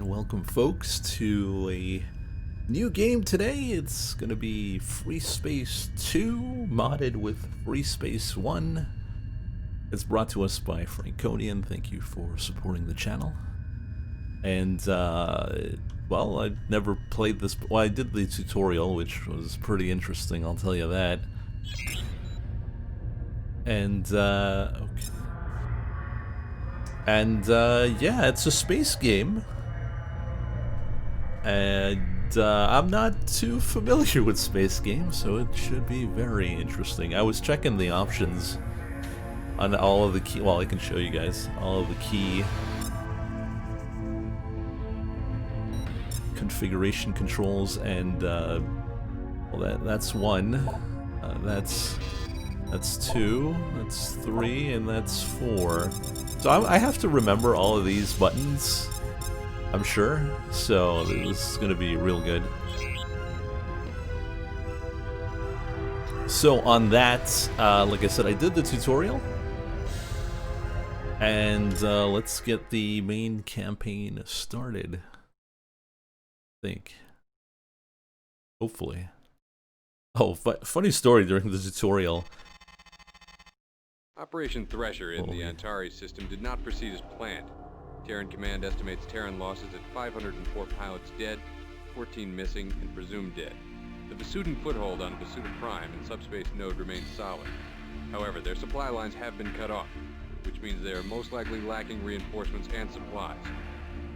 and welcome folks to a new game today. It's gonna be Freespace 2 modded with Freespace 1. It's brought to us by Franconian. Thank you for supporting the channel. And well, I've never played this. Well, I did the tutorial, which was pretty interesting, I'll tell you that. And okay. And yeah, it's a space game, and I'm not too familiar with space games, so it should be very interesting. I was checking the options on all of the key. Well, I can show you guys all of the key configuration controls, and well, that's one. That's two, that's three, and that's four. So I have to remember all of these buttons, I'm sure. So this is gonna be real good. So on that, like I said, I did the tutorial. And let's get the main campaign started. I think. Hopefully. Oh, funny story during the tutorial. Operation Thresher in the Antari system did not proceed as planned. Terran Command estimates Terran losses at 504 pilots dead, 14 missing, and presumed dead. The Vasudan foothold on Vasuda Prime and subspace node remains solid. However, their supply lines have been cut off, which means they are most likely lacking reinforcements and supplies.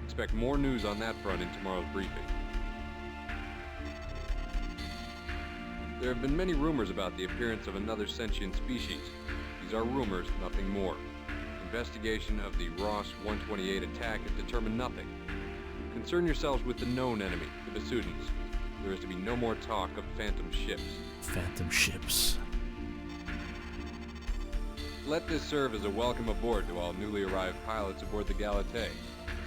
Expect more news on that front in tomorrow's briefing. There have been many rumors about the appearance of another sentient species. These are rumors, nothing more. Investigation of the Ross 128 attack has determined nothing. Concern yourselves with the known enemy, the Vasudans. There is to be no more talk of phantom ships. Phantom ships. Let this serve as a welcome aboard to all newly arrived pilots aboard the Galatée.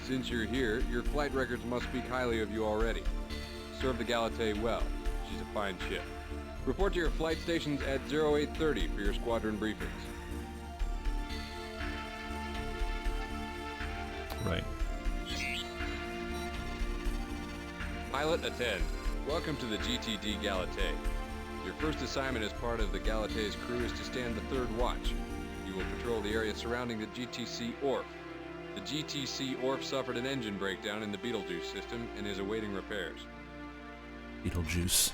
Since you're here, your flight records must speak highly of you already. Serve the Galatée well. She's a fine ship. Report to your flight stations at 0830 for your squadron briefings. Right. Pilot, attend. Welcome to the GTD Galatée. Your first assignment as part of the Galatée's crew is to stand the third watch. You will patrol the area surrounding the GTC Orf. The GTC Orf suffered an engine breakdown in the Betelgeuse system and is awaiting repairs. Betelgeuse.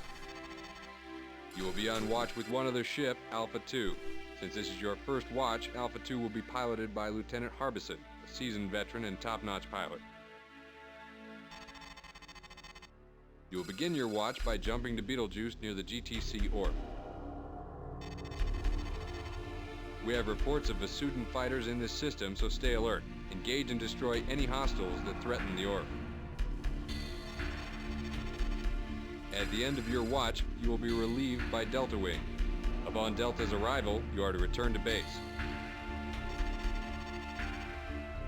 You will be on watch with one other ship, Alpha 2. Since this is your first watch, Alpha 2 will be piloted by Lieutenant Harbison, a seasoned veteran and top-notch pilot. You will begin your watch by jumping to Betelgeuse near the GTC Orf. We have reports of Vasudan fighters in this system, so stay alert. Engage and destroy any hostiles that threaten the Orf. At the end of your watch, you will be relieved by Delta Wing. Upon Delta's arrival, you are to return to base.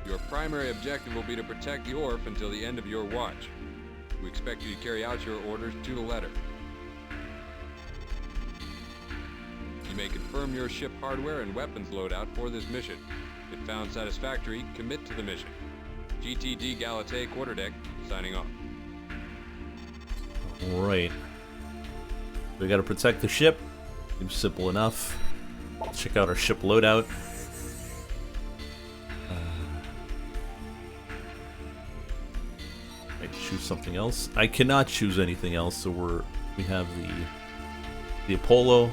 Your primary objective will be to protect the Orf until the end of your watch. We expect you to carry out your orders to the letter. You may confirm your ship hardware and weapons loadout for this mission. If found satisfactory, commit to the mission. GTD Galatée Quarterdeck, signing off. Right. We gotta protect the ship. Seems simple enough. Check out our ship loadout. I choose something else. I cannot choose anything else, so we have the Apollo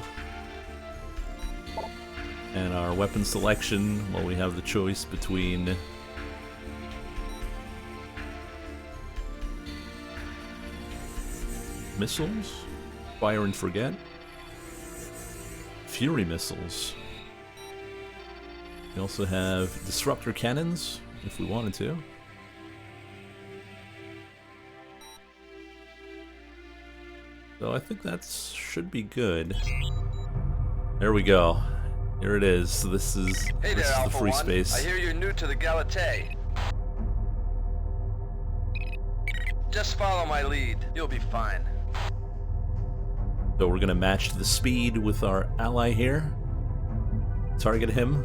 and our weapon selection. Well, we have the choice between missiles, fire and forget, fury missiles. We also have disruptor cannons if we wanted to. So I think that should be good. There we go. Here it is. So this is the Freespace. I hear you're new to the Galatée. Just follow my lead. You'll be fine. So we're gonna match the speed with our ally here. Target him.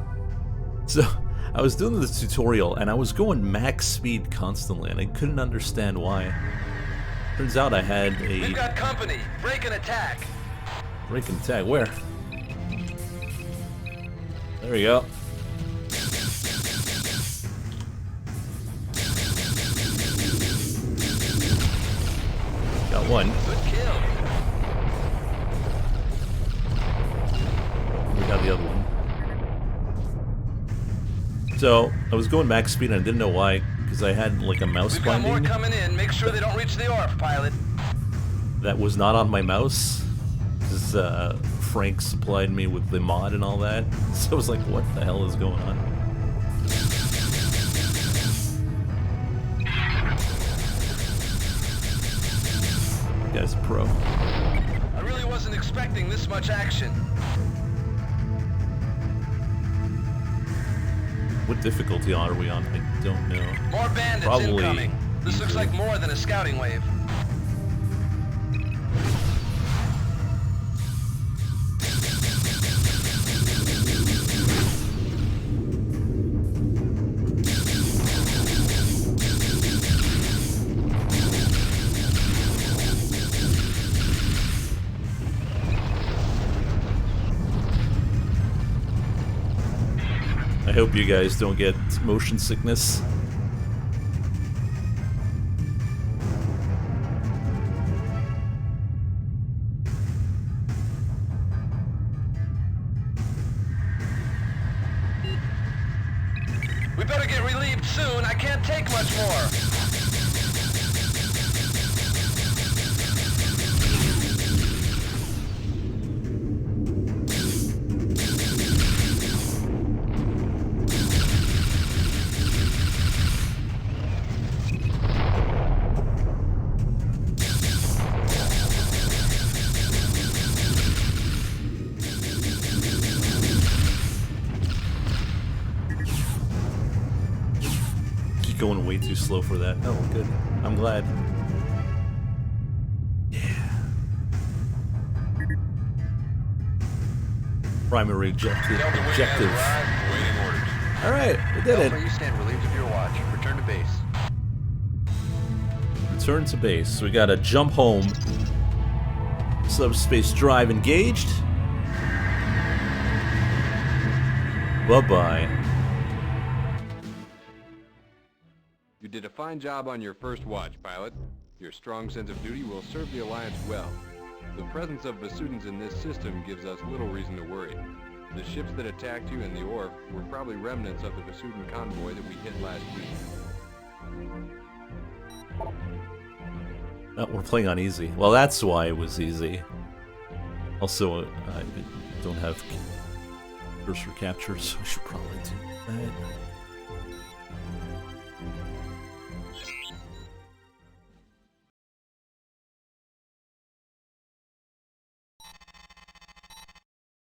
So I was doing the tutorial and I was going max speed constantly and I couldn't understand why. Turns out I had a... We've got company. Break and attack. Break and attack. Where? There we go. Got one. Good kill. We got the other one. So, I was going max speed and I didn't know why, because I had like a mouse We've got more binding coming in. Make sure they don't reach the ORF, pilot. that was not on my mouse. Because Frank supplied me with the mod and all that. So I was like, what the hell is going on? You guy's a pro. I really wasn't expecting this much action. What difficulty are we on? I don't know. More bandits Probably incoming. This looks easy. like more than a scouting wave. I hope you guys don't get motion sickness. We better get relieved soon. I can't take much more. Going way too slow for that. Oh, good. I'm glad. Yeah. Primary objective. Waiting orders. All right, we did Delta, it. you stand relieved of your watch. Return to base. Return to base. We got a jump home. Subspace drive engaged. Bye-bye. You did a fine job on your first watch, pilot. Your strong sense of duty will serve the Alliance well. The presence of Vasudans in this system gives us little reason to worry. The ships that attacked you in the ORF were probably remnants of the Vasudan convoy that we hit last week. Oh, we're playing on easy. Well, that's why it was easy. Also, I don't have cursor capture, so I should probably do that.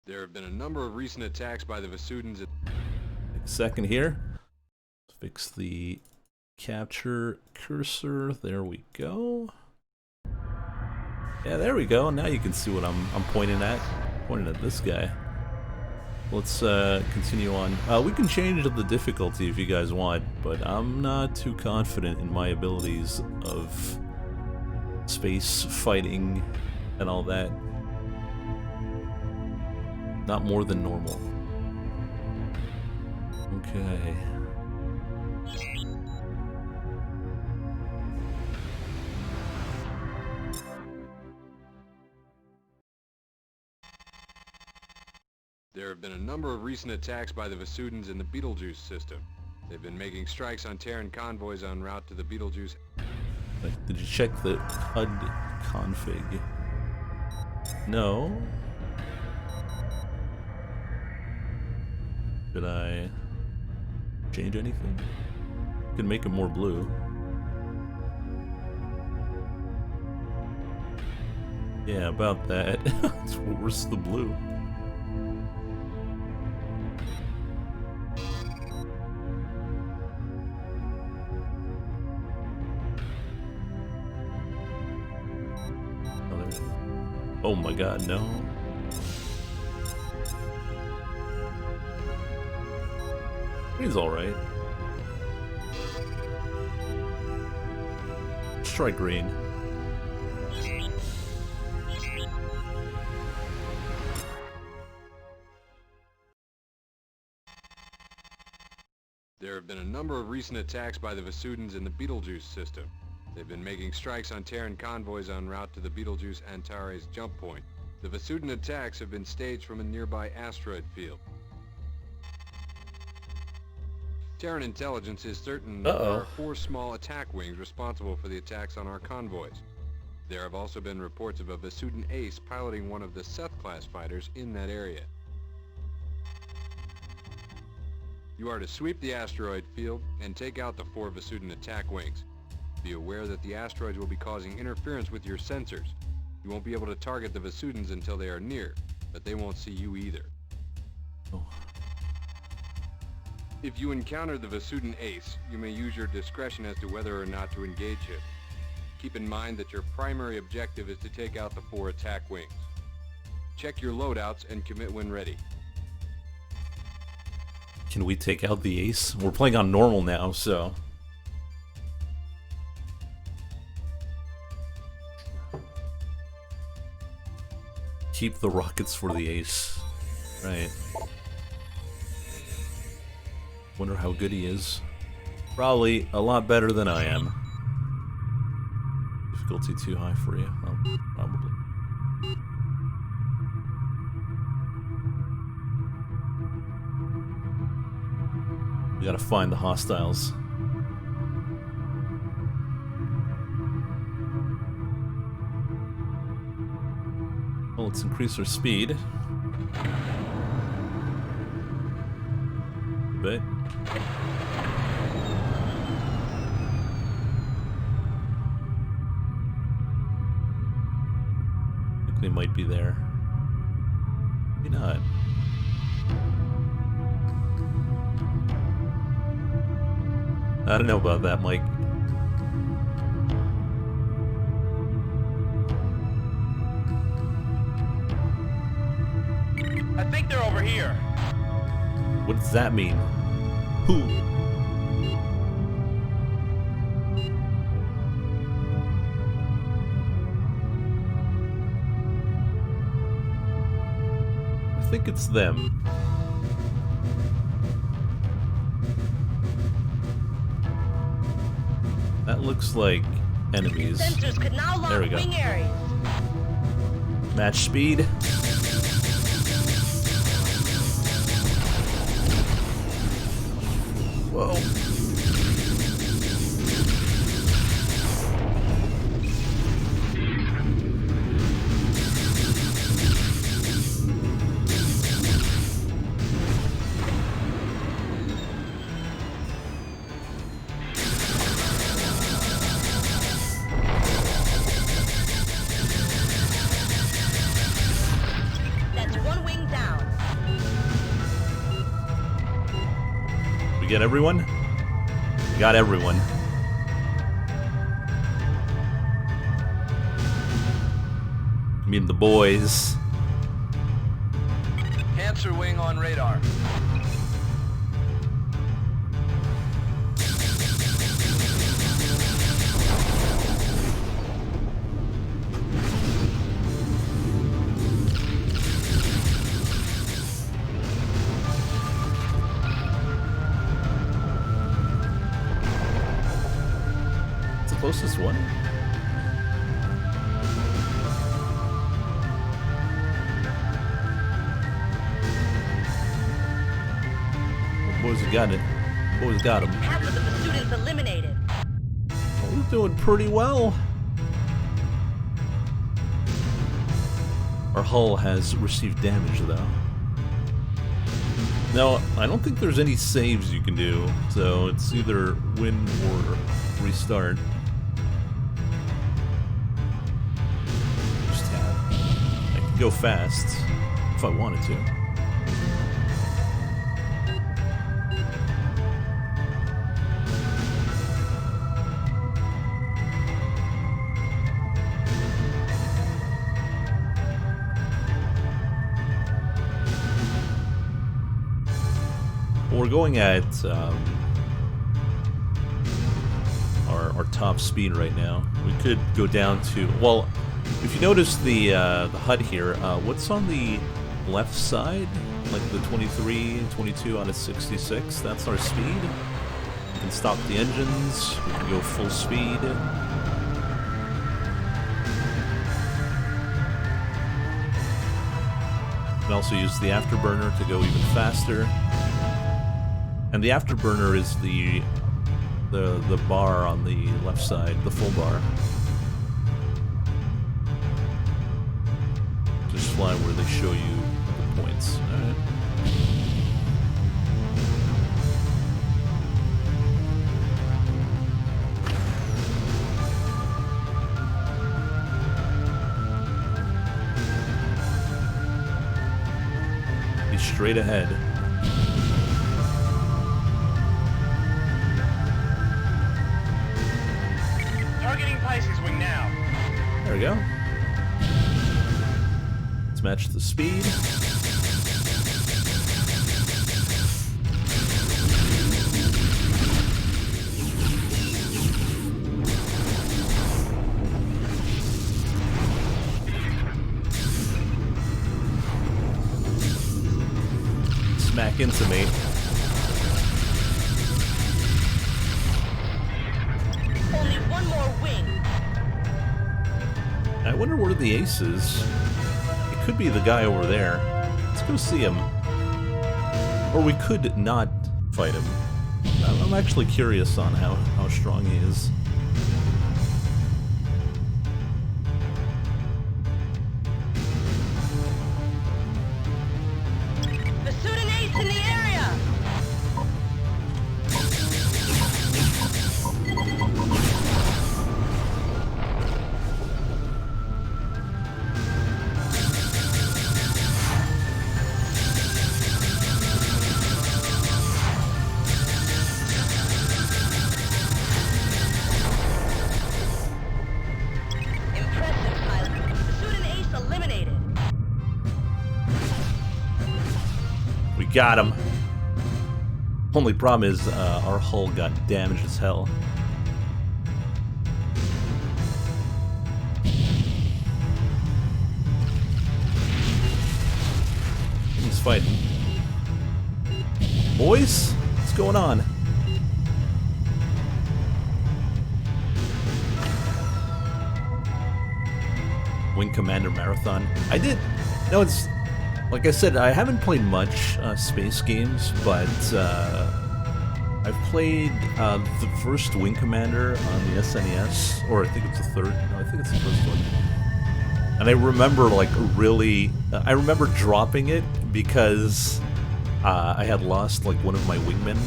There have been a number of recent attacks by the Vasudans at... Take a second here. Fix the capture cursor. There we go. Yeah, there we go. Now you can see what I'm pointing at. Pointing at this guy. Let's continue on. We can change the difficulty if you guys want, but I'm not too confident in my abilities of space fighting and all that. Not more than normal. Okay. There have been a number of recent attacks by the Vasudans in the Betelgeuse system. They've been making strikes on Terran convoys en route to the Betelgeuse. Like, did you check the HUD config? No. Did I change anything? Can make it more blue. Yeah, about that. Where's the blue? Oh my god, no. Green's alright. Let's try green. There have been a number of recent attacks by the Vesudans in the Betelgeuse system. They've been making strikes on Terran convoys en route to the Betelgeuse Antares jump point. The Vesudan attacks have been staged from a nearby asteroid field. Terran intelligence is certain there are 4 small attack wings responsible for the attacks on our convoys. There have also been reports of a Vesudan ace piloting one of the Seth-class fighters in that area. You are to sweep the asteroid field and take out the 4 Vesudan attack wings. Be aware that the asteroids will be causing interference with your sensors. You won't be able to target the Vesudans until they are near, but they won't see you either. Oh. If you encounter the Vesudan ace, you may use your discretion as to whether or not to engage it. Keep in mind that your primary objective is to take out the 4 attack wings. Check your loadouts and commit when ready. Can we take out the ace? We're playing on normal now, so... Keep the rockets for the ace. Right. Wonder how good he is. Probably a lot better than I am. Difficulty too high for you? Oh, probably. We gotta find the hostiles. Well, let's increase our speed. A bit. I think we might be there. Maybe not. I don't know about that, Mike. I think they're over here. What does that mean? Who? I think it's them. That looks like enemies. Sensors could now lock There we go. wing areas. Match speed. Whoa. That's 1 wing down. We get everyone? Got everyone. I mean the boys. Cancer wing on radar. It's the closest one. Boys got it. Boys got him. Half of the students eliminated. We're doing pretty well. Our hull has received damage, though. No, I don't think there's any saves you can do, so it's either win or restart. Just have. I can go fast if I wanted to. we're going at our top speed right now. We could go down to, well, if you notice the HUD here, what's on the left side? Like the 23, 22 out of 66, that's our speed. We can stop the engines, we can go full speed. We can also use the afterburner to go even faster. And the afterburner is the bar on the left side, the full bar. Just fly where they show you the points. Alright. Be straight ahead. Targeting Pisces wing now. There we go. Let's match the speed. Smack into me. Only one more wing. I wonder where the ace is. It could be the guy over there. Let's go see him. Or we could not fight him. I'm actually curious on how strong he is. The student ace in the area. Impressive, pilot. The student ace eliminated. We got him. Only problem is our hull got damaged as hell. He's fighting. Boys, what's going on? Wing Commander Marathon. I did. No, it's like I said. I haven't played much space games, but I've played the first Wing Commander on the SNES, or I think it's the third. No, I think it's the first one. And I remember, like, really, I remember dropping it because I had lost, like, one of my wingmen.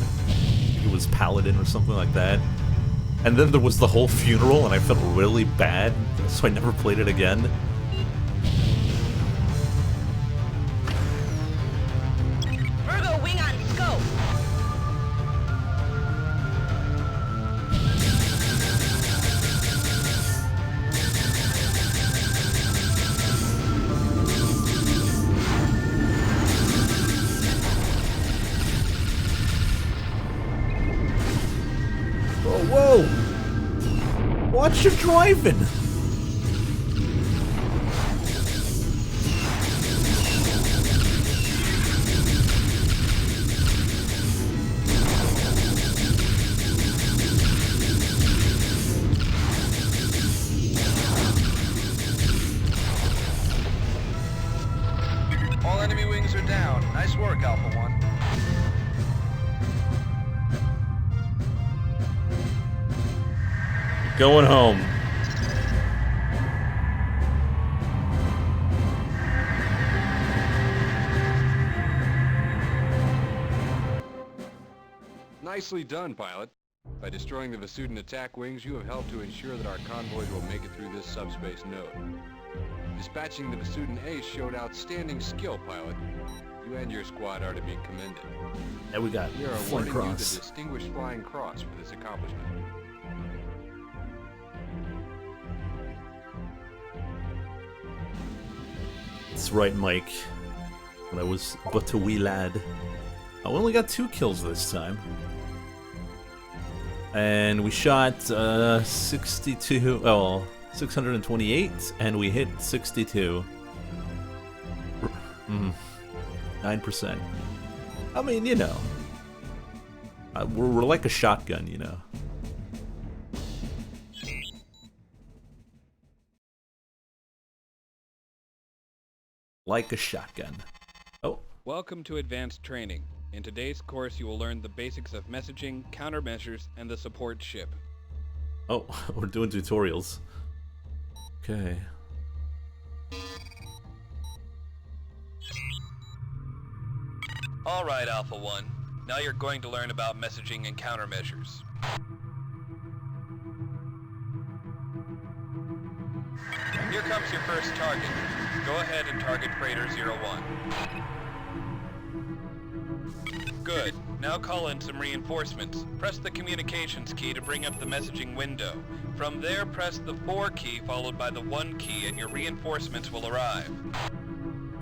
It was Paladin or something like that. And then there was the whole funeral, and I felt really bad, so I never played it again. Virgo wing on scope. Whoa, whoa! Watch your driving! All enemy wings are down. Nice work, Alpha 1. Going home. Nicely done, pilot. By destroying the Vasudin attack wings, you have helped to ensure that our convoys will make it through this subspace node. Dispatching the Vasudin ace showed outstanding skill, pilot. You and your squad are to be commended. And we got We are Flying awarding you the Cross. Distinguished Flying Cross for this accomplishment. That's right, Mike. When I was but a wee lad. I only got 2 kills this time. And we shot 628, and we hit 62. 9%. I mean, you know. We're like a shotgun, you know. Like a shotgun. Oh. Welcome to Advanced Training. In today's course, you will learn the basics of messaging, countermeasures, and the support ship. Oh, we're doing tutorials. Okay. All right, Alpha 1. Now you're going to learn about messaging and countermeasures. Here comes your first target. Go ahead and target Freighter 01. Good. Now call in some reinforcements. Press the communications key to bring up the messaging window. From there, press the 4 key followed by the 1 key and your reinforcements will arrive.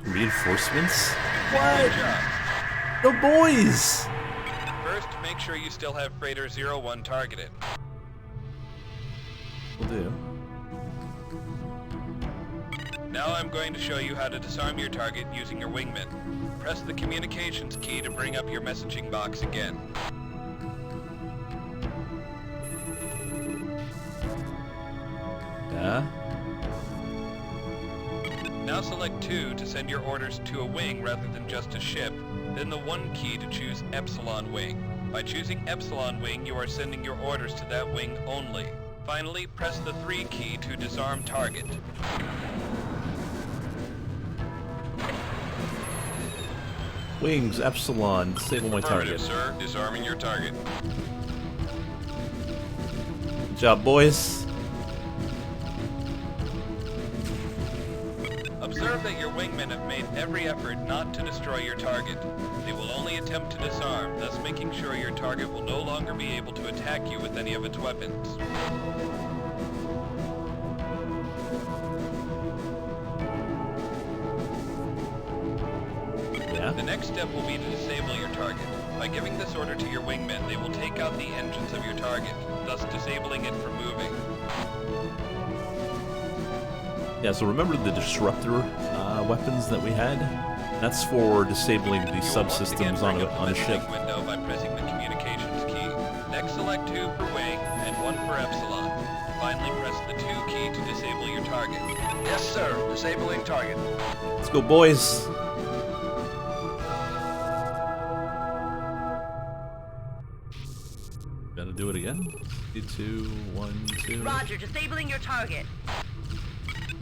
Reinforcements? Good job. The boys! First, make sure you still have Freighter 01 targeted. Will do. Now I'm going to show you how to disarm your target using your wingman. Press the communications key to bring up your messaging box again. Yeah? Now select 2 to send your orders to a wing rather than just a ship, then the 1 key to choose Epsilon Wing. By choosing Epsilon Wing, you are sending your orders to that wing only. Finally, press the 3 key to disarm target. Wings, Epsilon, disable my target. Sir. Disarming your target. Good job, boys. Observe that your wingmen have made every effort not to destroy your target. They will only attempt to disarm, thus making sure your target will no longer be able to attack you with any of its weapons. The next step will be to disable your target. By giving this order to your wingmen, they will take out the engines of your target, thus disabling it from moving. Yeah, so remember the disruptor weapons that we had? That's for disabling the subsystems on a ship. Window by pressing the communications key. Next, select 2 for wing and 1 for Epsilon. Finally, press the 2 key to disable your target. Yes, sir. Disabling target. Let's go, boys. Gotta do it again. 3, 2, 1, 2. Roger, disabling your target.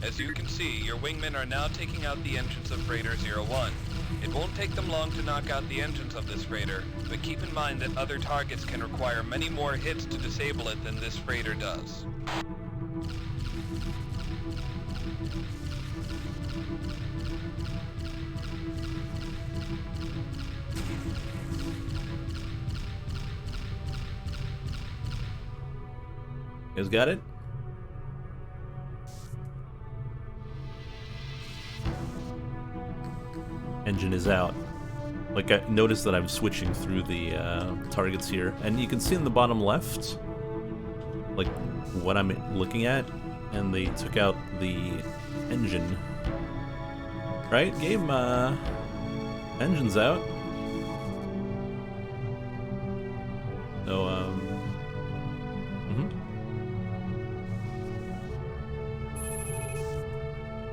As you can see, your wingmen are now taking out the engines of Freighter 01. It won't take them long to knock out the engines of this freighter, but keep in mind that other targets can require many more hits to disable it than this freighter does. You guys got it? Engine is out. Like, I noticed that I'm switching through the targets here, and you can see in the bottom left, like, what I'm looking at, and they took out the engine. Right? Game, engine's out. So,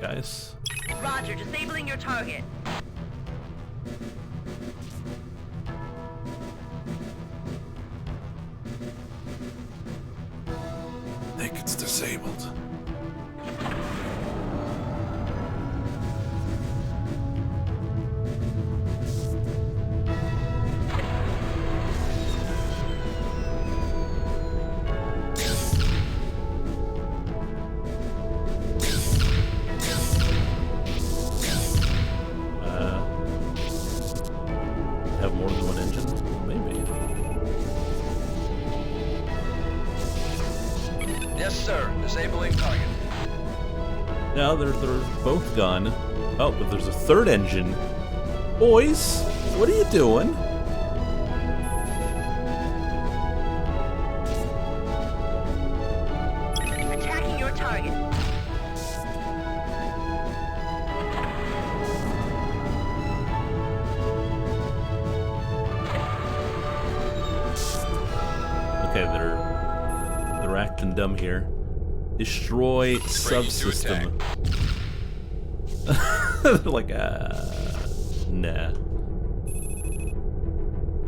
guys. Roger, disabling your target. I think it's disabled. Have more than one engine? Maybe. Yes, sir. Disabling target. No, they're both gone. Oh, but there's a third engine. Boys, what are you doing? acting dumb here. Destroy subsystem. Like, nah.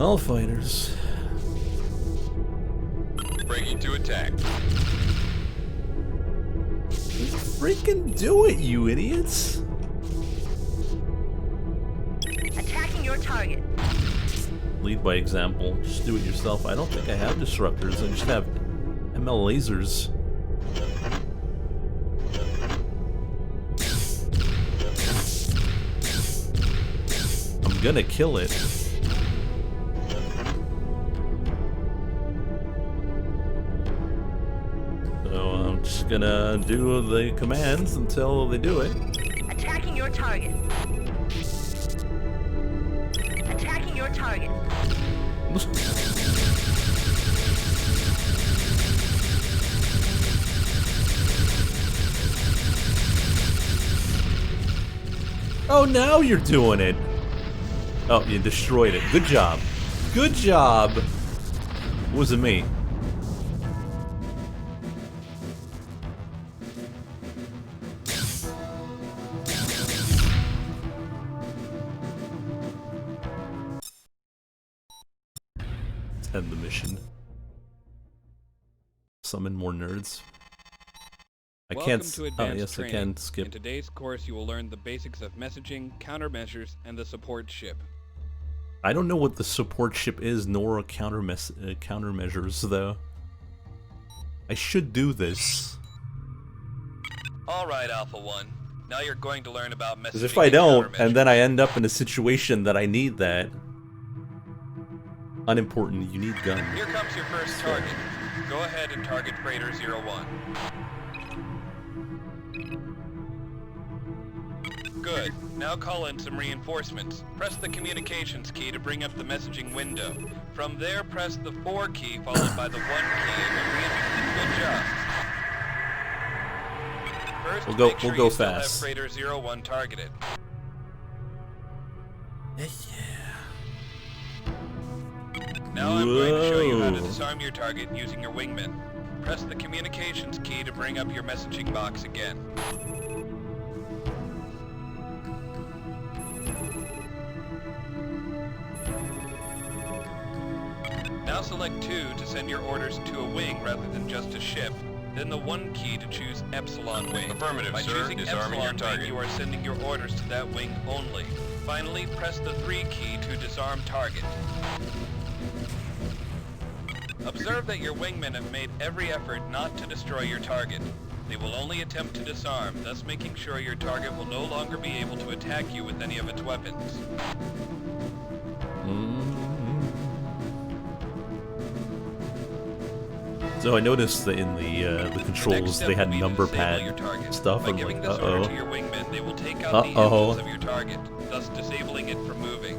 All fighters. Breaking to attack. Freaking do it, you idiots! Attacking your target. Lead by example. Just do it yourself. I don't think I have disruptors. I just have ML lasers. I'm gonna kill it. So I'm just gonna do the commands until they do it. Attacking your target. Attacking your target. Oh, now you're doing it. Oh, you destroyed it. Good job. Good job. It wasn't me. Let's end the mission. Summon more nerds. I Welcome can't. to advanced Yes, training. I can skip. In today's course, you will learn the basics of messaging, countermeasures, and the support ship. I don't know what the support ship is, nor countermeasures, though. I should do this. Alright, Alpha 1. Now you're going to learn about messaging. Because if I don't, countermeasures. and then I end up in a situation that I need that. Unimportant, you need gun. Here comes your first target. Go ahead and target Freighter 01. Good. Now call in some reinforcements. Press the communications key to bring up the messaging window. From there, press the 4 key followed by the 1 key and good job. First, We'll go- make sure we'll go you still have fast. Freighter 01 targeted. Now I'm going to show you how to Whoa. disarm your target using your wingman. Press the communications key to bring up your messaging box again. Now select 2 to send your orders to a wing rather than just a ship. Then the 1 key to choose Epsilon Wing. Affirmative, By sir. choosing Disarming your Epsilon target. Wing, you are sending your orders to that wing only. Finally, press the 3 key to disarm target. Observe that your wingmen have made every effort not to destroy your target. They will only attempt to disarm, thus making sure your target will no longer be able to attack you with any of its weapons. So I noticed that in the Next controls step they had will be to number disable pad your target. stuff. By I'm giving like, this order uh-oh. to your wingmen, they will take out the Uh-oh. engines of your target, thus disabling it from moving.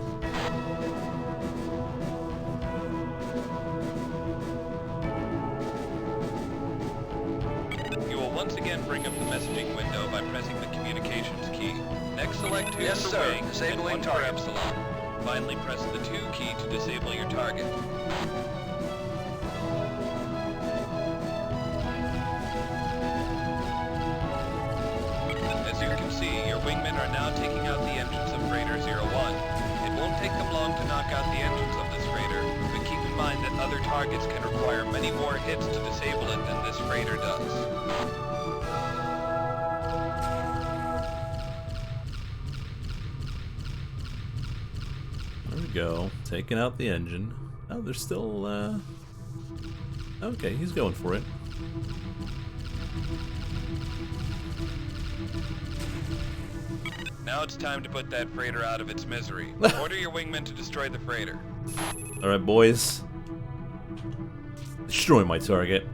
You will once again bring up the messaging window by pressing the communications key. Next, select 2 Yes, for sir. wing, Disabling and 1 for target. Epsilon. Finally, press the 2 key to disable your target. As you can see, your wingmen are now taking out the engines of Freighter 01. It won't take them long to knock out the engines of this freighter, but keep in mind that other targets can require many more hits to disable it than this freighter does. There we go. Taking out the engine. Oh, there's still, okay, he's going for it. Now it's time to put that freighter out of its misery. Order your wingmen to destroy the freighter. Alright, boys. Destroy my target.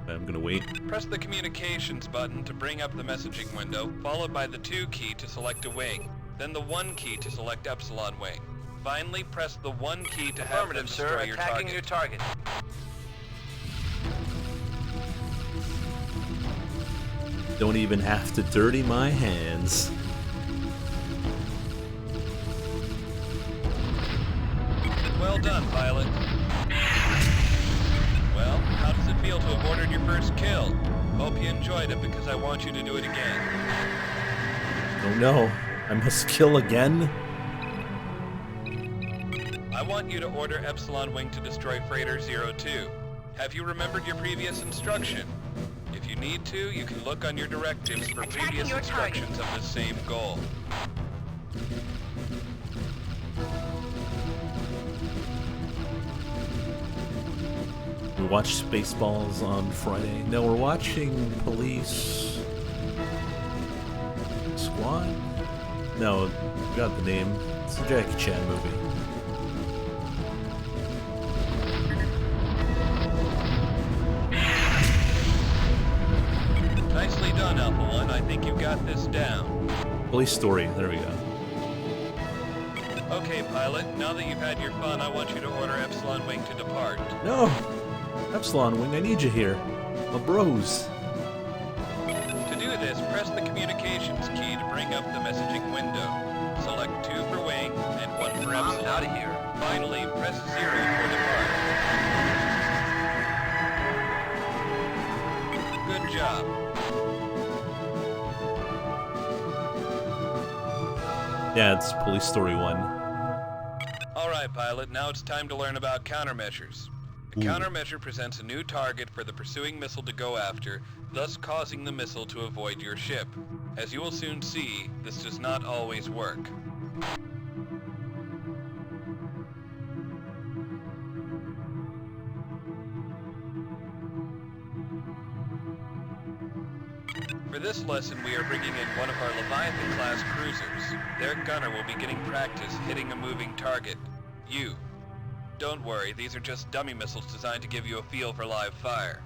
I'm gonna wait. Press the communications button to bring up the messaging window, followed by the 2 key to select a wing, then the 1 key to select Epsilon Wing. Finally, press the 1 key to have them Affirmative, destroy sir. your Attacking target. your target. Don't even have to dirty my hands. Well done, pilot. Well, how does it feel to have ordered your first kill? Hope you enjoyed it because I want you to do it again. Oh no, I must kill again? I want you to order Epsilon Wing to destroy Freighter 02. Have you remembered your previous instruction? If you need to, you can look on your directives for Attacking previous your instructions of the same goal. We watched Spaceballs on Friday. No, we're watching Police Squad? No, I got the name. It's a Jackie Chan movie. Nicely done, Alpha One. I think you've got this down. Police Story, there we go. Okay, pilot. Now that you've had your fun, I want you to order Epsilon Wing to depart. No! Epsilon Wing, I need you here. My bros. To do this, press the communications key to bring up the messaging window. Select 2 for Wing and 1 for Epsilon. I'm out of here. Finally, press 0 for depart. Good job. Yeah, it's Police Story 1. Alright, pilot, now it's time to learn about countermeasures. A countermeasure presents a new target for the pursuing missile to go after, thus causing the missile to avoid your ship. As you will soon see, this does not always work. For this lesson, we are bringing in one of our Leviathan-class cruisers. Their gunner will be getting practice hitting a moving target. You. Don't worry, these are just dummy missiles designed to give you a feel for live fire.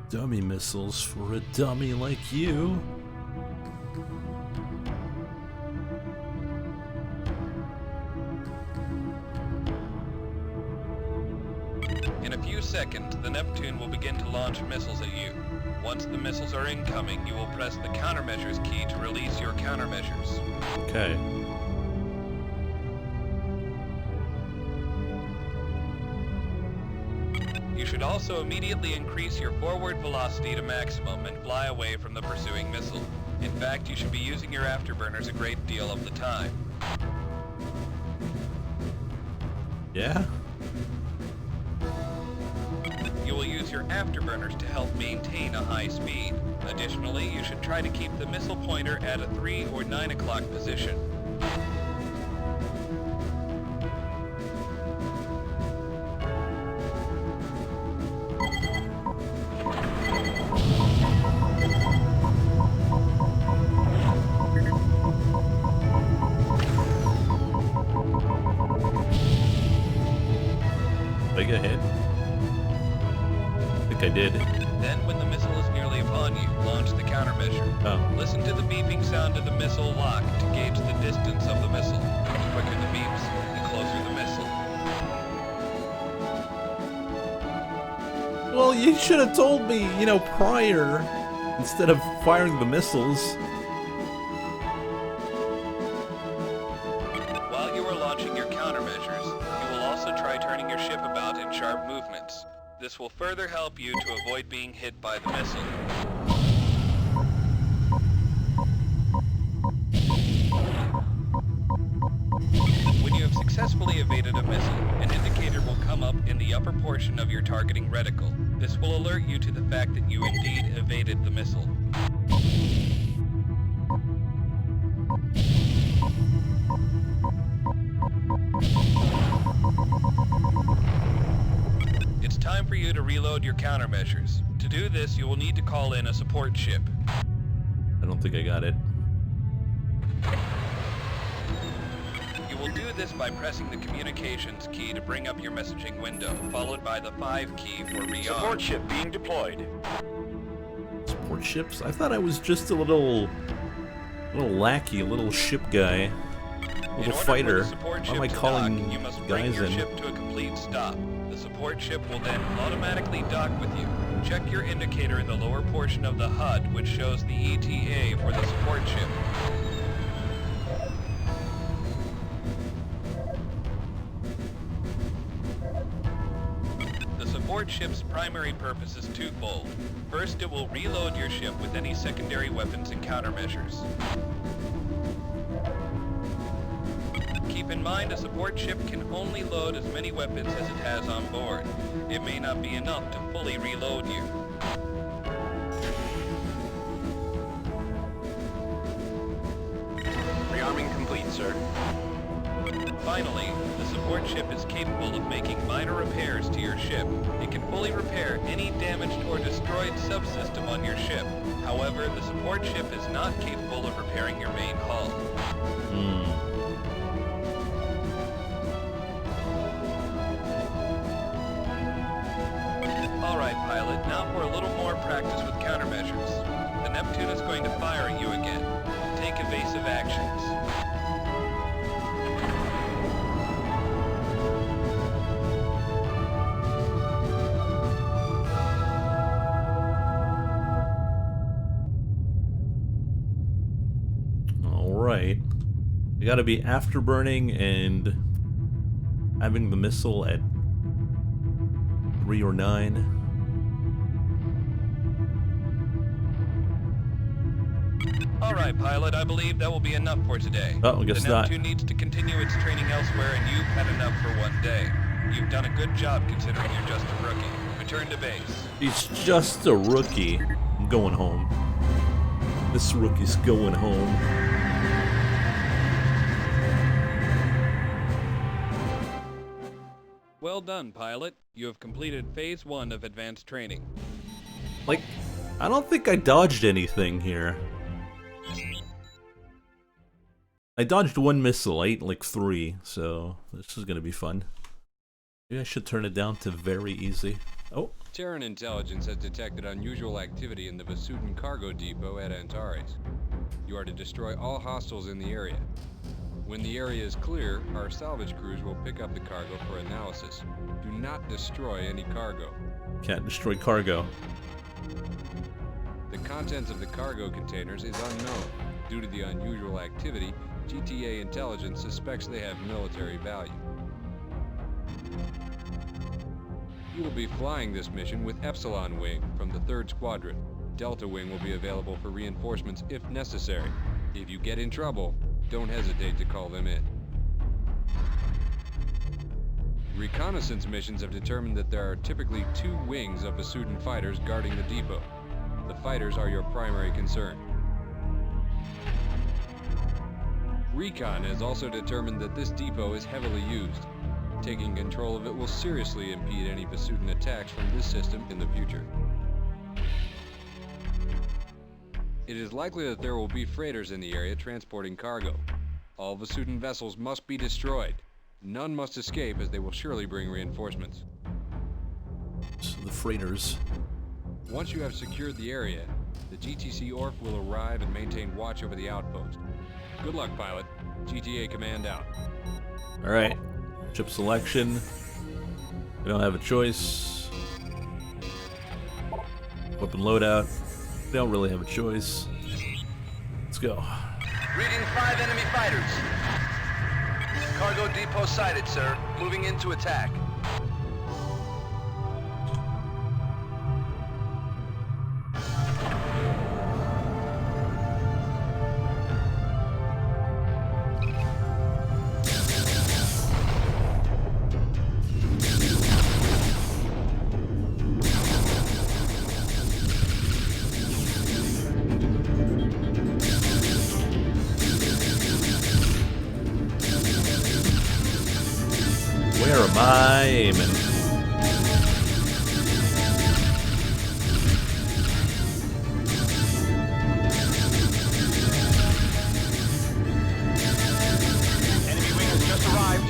Dummy missiles for a dummy like you. In a few seconds, the Neptune will begin to launch missiles at you. Once the missiles are incoming, you will press the countermeasures key to release your countermeasures. Okay. You should also immediately increase your forward velocity to maximum and fly away from the pursuing missile. In fact, you should be using your afterburners a great deal of the time. Yeah? You will use your afterburners to help maintain a high speed. Additionally, you should try to keep the missile pointer at a 3 or 9 o'clock position. Did I get hit? I think I did. Then, when the missile is nearly upon you, launch the countermeasure. Oh. Listen to the beeping sound of the missile lock to gauge the distance of the missile. The quicker the beeps, the closer the missile. Well, you should have told me, prior, instead of firing the missiles. While you are launching your countermeasures, you will also try turning your ship about in sharp movements. This will further help you to avoid being hit by the missile. When you have successfully evaded a missile, an indicator will come up in the upper portion of your targeting reticle. This will alert you to the fact that you indeed evaded the missile. It's time for you to reload your countermeasures. To do this, you will need to call in a support ship. I don't think I got it. You will do this by pressing the communications key to bring up your messaging window, followed by the 5 key for rearm. Support ship being deployed. Support ships? I thought I was just a little lackey, a little ship guy. In Little order fighter. for the support Why ship am I to calling dock, you must bring guys your in? ship to a complete stop. The support ship will then automatically dock with you. Check your indicator in the lower portion of the HUD, which shows the ETA for the support ship. support ship's primary purpose is twofold. First, it will reload your ship with any secondary weapons and countermeasures. Keep in mind, a support ship can only load as many weapons as it has on board. It may not be enough to fully reload you. Rearming complete, sir. Finally, the support ship is capable of making minor repairs to your ship. It can fully repair any damaged or destroyed subsystem on your ship. However, the support ship is not capable of repairing your main hull. Alright, pilot, now for a little more practice with countermeasures. The Neptune is going to fire at you again. Take evasive actions. Alright. You gotta be afterburning and having the missile at 3 or 9. Alright, pilot, I believe that will be enough for today. Oh, I guess the not. Neptune needs to continue its training elsewhere, and you've had enough for one day. You've done a good job considering you're just a rookie. Return to base. He's just a rookie. I'm going home. This rookie's going home. Well done, pilot. You have completed Phase 1 of advanced training. Like, I don't think I dodged anything here. I dodged one missile, I ate like 3, so this is gonna be fun. Maybe I should turn it down to very easy. Oh. Terran intelligence has detected unusual activity in the Vasudan cargo depot at Antares. You are to destroy all hostiles in the area. When the area is clear, our salvage crews will pick up the cargo for analysis. Do not destroy any cargo. Can't destroy cargo. The contents of the cargo containers is unknown. Due to the unusual activity, GTA intelligence suspects they have military value. You will be flying this mission with Epsilon Wing from the 3rd Squadron. Delta Wing will be available for reinforcements if necessary. If you get in trouble, don't hesitate to call them in. Reconnaissance missions have determined that there are typically 2 wings of Vasudan fighters guarding the depot. The fighters are your primary concern. Recon has also determined that this depot is heavily used. Taking control of it will seriously impede any Vasudan attacks from this system in the future. It is likely that there will be freighters in the area transporting cargo. All Vasudan vessels must be destroyed. None must escape, as they will surely bring reinforcements. So the freighters. Once you have secured the area, the GTC ORF will arrive and maintain watch over the outpost. Good luck, pilot. GTA Command out. Alright. Ship selection. We don't have a choice. Weapon loadout. We don't really have a choice. Let's go. Reading 5 enemy fighters. Cargo depot sighted, sir. Moving in to attack. Where am I aiming? Enemy wing has just arrived.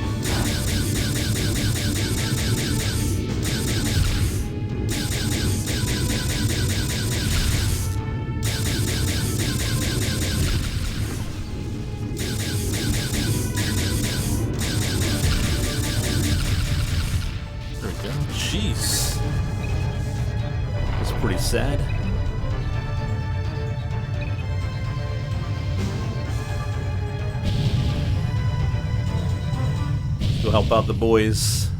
There we go. Jeez. That's pretty sad. Go help out the boys.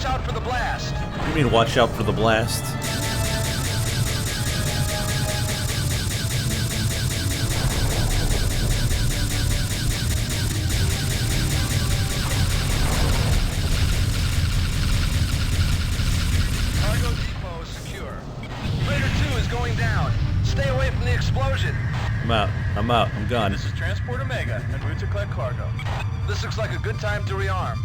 Watch out for the blast. You mean watch out for the blast? Cargo depot secure. Freighter 2 is going down. Stay away from the explosion. I'm out. I'm gone. This is Transport Omega, en route to collect cargo. This looks like a good time to rearm.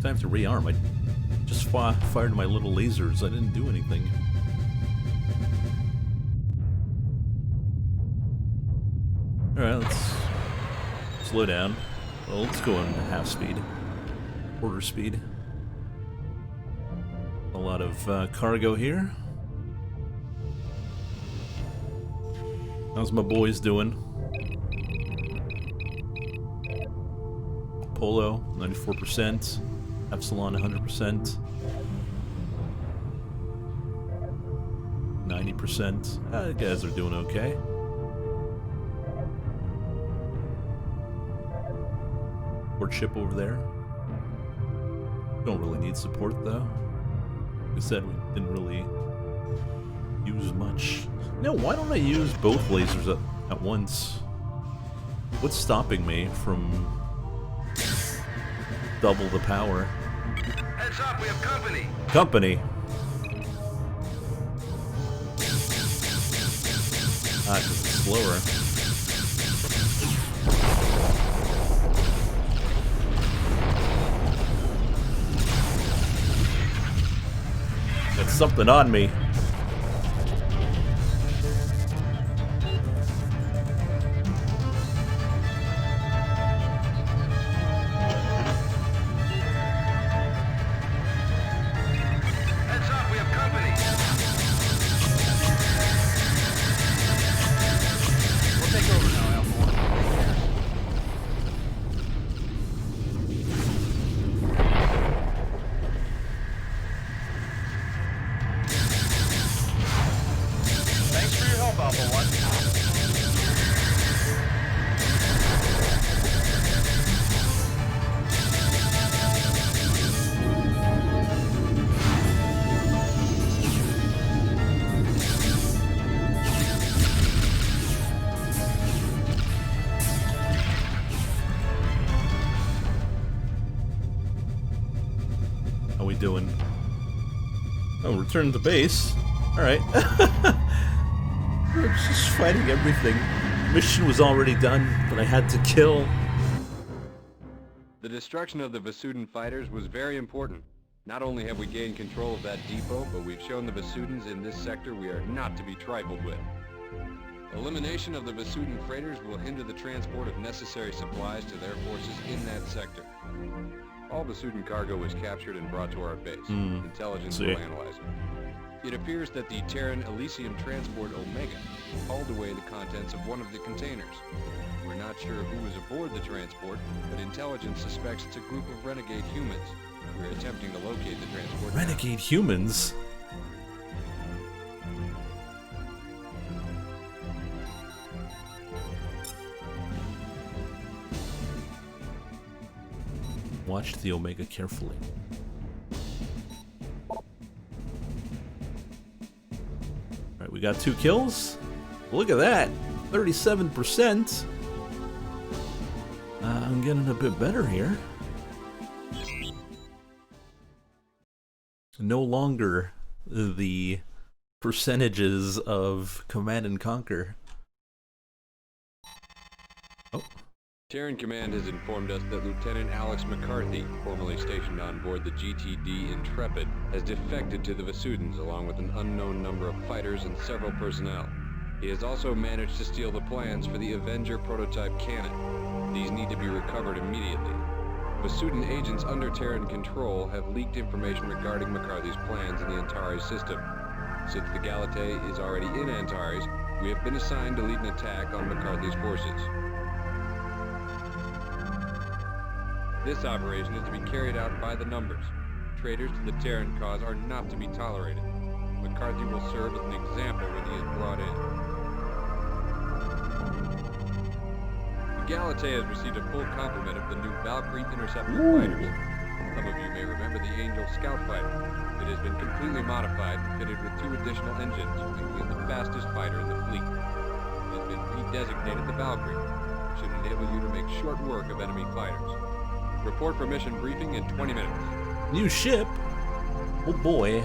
Time to rearm. I just fired my little lasers. I didn't do anything. Alright, let's slow down. Well, let's go in half speed. Quarter speed. A lot of cargo here. How's my boys doing? Polo, 94%. Epsilon, 100%. 90%. You guys are doing okay. Port ship over there. Don't really need support though. Like I said, we didn't really use much. No, why don't I use both lasers at once? What's stopping me from double the power? Heads up, we have company. Company. Ah, 'cause it's slower. Got something on me. Heads up, we have company. We'll take over now, Alpha 1. Thanks for your help, Alpha 1. How we doing? Oh, return to base. Alright. We're just fighting everything. Mission was already done, but I had to kill. The destruction of the Vasudin fighters was very important. Not only have we gained control of that depot, but we've shown the Vasudins in this sector we are not to be trifled with. Elimination of the Vasudin freighters will hinder the transport of necessary supplies to their forces in that sector. All Vasudin cargo was captured and brought to our base. Intelligence will analyze it. It appears that the Terran Elysium transport Omega hauled away the contents of one of the containers. We're not sure who was aboard the transport, but intelligence suspects it's a group of renegade humans. We're attempting to locate the transport. Renegade humans? Watch the Omega carefully. Alright, we got 2 kills. Look at that! 37%! I'm getting a bit better here. No longer the percentages of Command and Conquer. Oh. Terran Command has informed us that Lieutenant Alex McCarthy, formerly stationed on board the GTD Intrepid, has defected to the Vasudins along with an unknown number of fighters and several personnel. He has also managed to steal the plans for the Avenger prototype cannon. These need to be recovered immediately. Vasudin agents under Terran control have leaked information regarding McCarthy's plans in the Antares system. Since the Galatei is already in Antares, we have been assigned to lead an attack on McCarthy's forces. This operation is to be carried out by the numbers. Traitors to the Terran cause are not to be tolerated. McCarthy will serve as an example when he is brought in. The Galatei has received a full complement of the new Valkyrie interceptor fighters. Some of you may remember the Angel Scout Fighter. It has been completely modified and fitted with 2 additional engines, making it the fastest fighter in the fleet. It has been redesignated the Valkyrie, which should enable you to make short work of enemy fighters. Report for mission briefing in 20 minutes. New ship? Oh boy.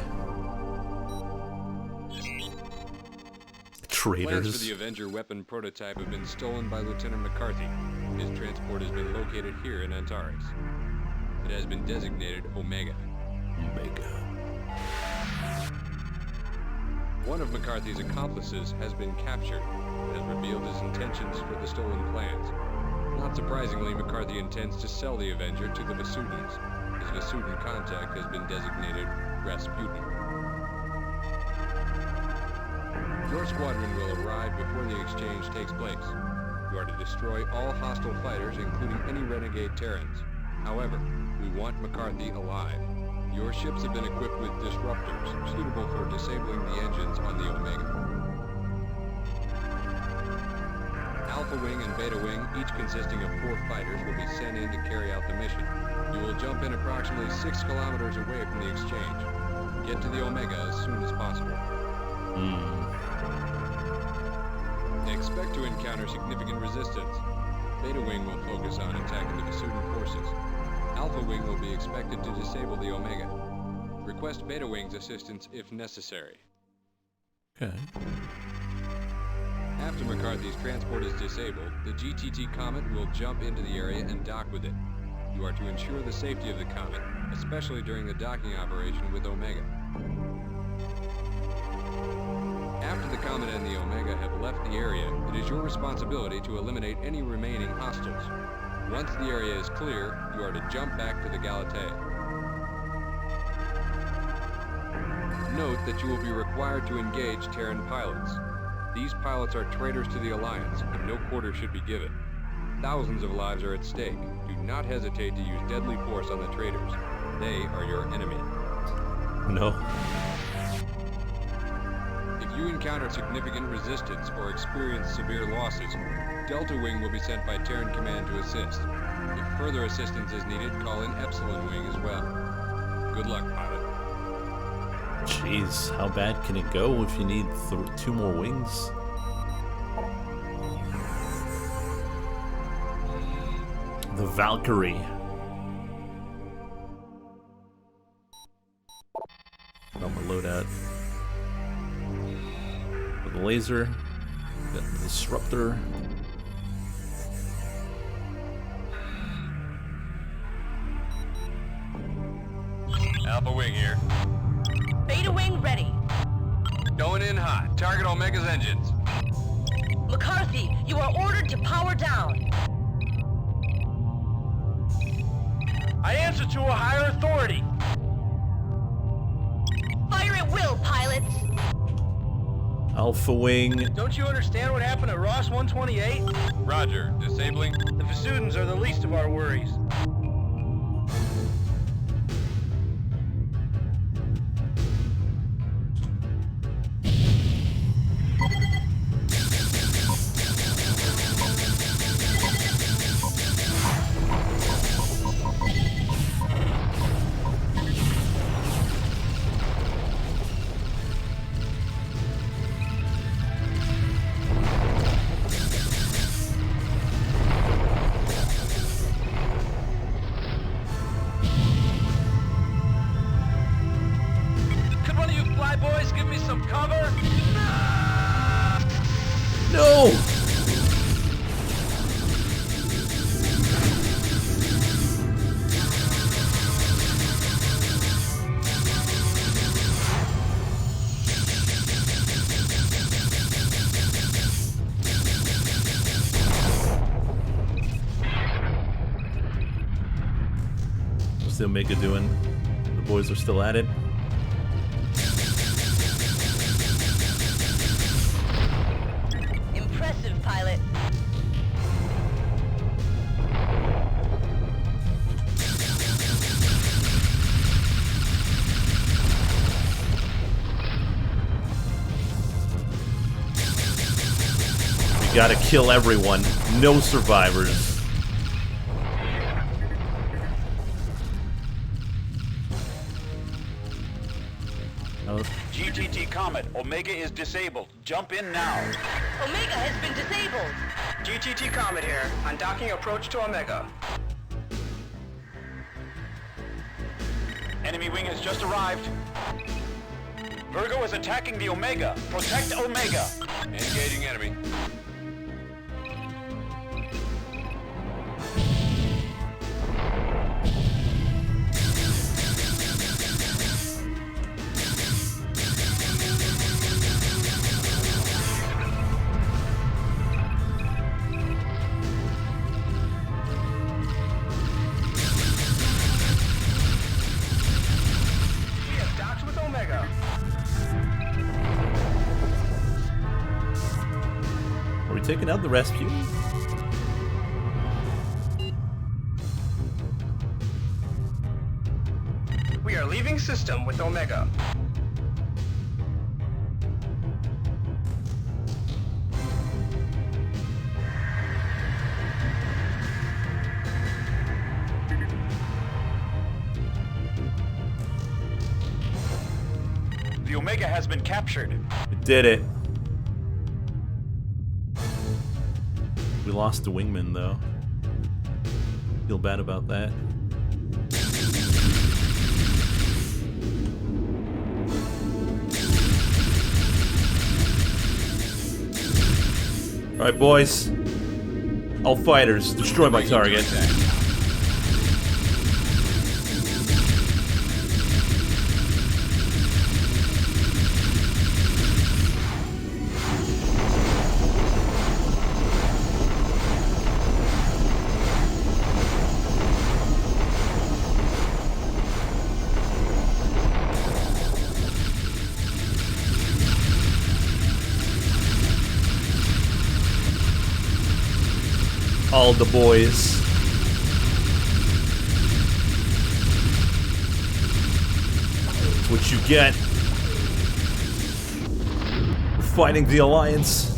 Plans for Traitors. the Avenger weapon prototype have been stolen by Lieutenant McCarthy. His transport has been located here in Antares. It has been designated Omega. Omega. One of McCarthy's accomplices has been captured and has revealed his intentions for the stolen plans. Not surprisingly, McCarthy intends to sell the Avenger to the Vasudans. His Vasudan contact has been designated Rasputin. Your squadron will arrive before the exchange takes place. You are to destroy all hostile fighters, including any renegade Terrans. However, we want McCarthy alive. Your ships have been equipped with disruptors, suitable for disabling the engines on the Omega. Alpha Wing and Beta Wing, each consisting of 4 fighters, will be sent in to carry out the mission. You will jump in approximately 6 kilometers away from the exchange. Get to the Omega as soon as possible. Expect to encounter significant resistance. Beta Wing will focus on attacking the Vasudan forces. Alpha Wing will be expected to disable the Omega. Request Beta Wing's assistance if necessary. Okay. After McCarthy's transport is disabled, the GTT Comet will jump into the area and dock with it. You are to ensure the safety of the Comet, especially during the docking operation with Omega. After the Comet and the Omega have left the area, it is your responsibility to eliminate any remaining hostiles. Once the area is clear, you are to jump back to the Galatea. Note that you will be required to engage Terran pilots. These pilots are traitors to the Alliance, and no quarter should be given. Thousands of lives are at stake. Do not hesitate to use deadly force on the traitors. They are your enemy. No. If you encounter significant resistance or experience severe losses, Delta Wing will be sent by Terran Command to assist. If further assistance is needed, call in Epsilon Wing as well. Good luck, pilot. Jeez, how bad can it go if you need 2 more wings? The Valkyrie. I'm gonna load out with the laser, got the disruptor. Alpha Wing here. Beta Wing ready. Going in hot. Target Omega's engines. McCarthy, you are ordered to power down. I answer to a higher authority. Fire at will, pilots. Alpha Wing. Don't you understand what happened at Ross 128? Roger. Disabling. The Vasudans are the least of our worries. Boys, give me some cover. No! What's the Omega doing? The boys are still at it. Impressive, pilot. You gotta kill everyone. No survivors. Comet, Omega is disabled. Jump in now. Omega has been disabled. GTT Comet here. Undocking approach to Omega. Enemy wing has just arrived. Virgo is attacking the Omega. Protect Omega. Engaging enemy. We have docked with Omega. Are we taking out the Rasputin? We are leaving system with Omega. The Omega has been captured. We did it. We lost the wingman though. Feel bad about that. Alright, boys. All fighters, destroy my target. All the boys. That's what you get for fighting the Alliance.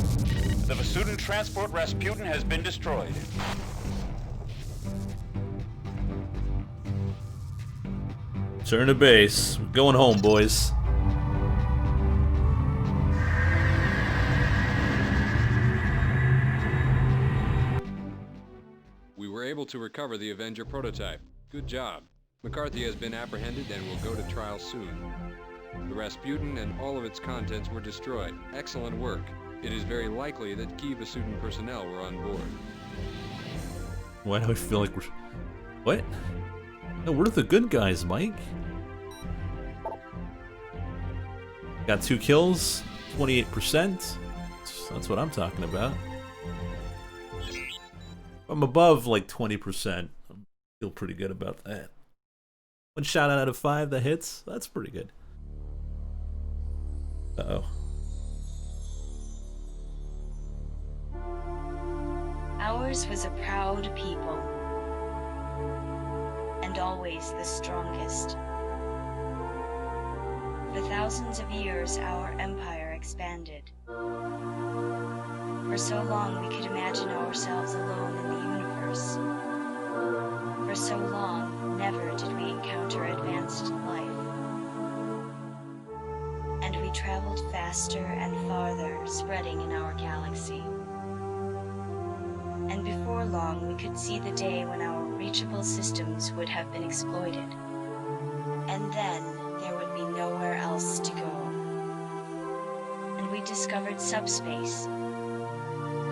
The Vasudin transport Rasputin has been destroyed. Turn to base. We're going home, boys. We were able to recover the Avenger prototype. Good job. McCarthy has been apprehended and will go to trial soon. The Rasputin and all of its contents were destroyed. Excellent work. It is very likely that key Vasudin personnel were on board. Why do I feel like we're... What? No, we're the good guys, Mike. Got 2 kills, 28%. That's what I'm talking about. I'm above like 20%. I feel pretty good about that. 1 shot out of 5 that hits. That's pretty good. Uh-oh. Ours was a proud people, and always the strongest. For thousands of years, our empire expanded. For so long, we could imagine ourselves alone in the universe. For so long, never did we encounter advanced life. And we traveled faster and farther, spreading in our galaxy. And before long, we could see the day when our reachable systems would have been exploited. And then, there would be nowhere else to go. And we discovered subspace.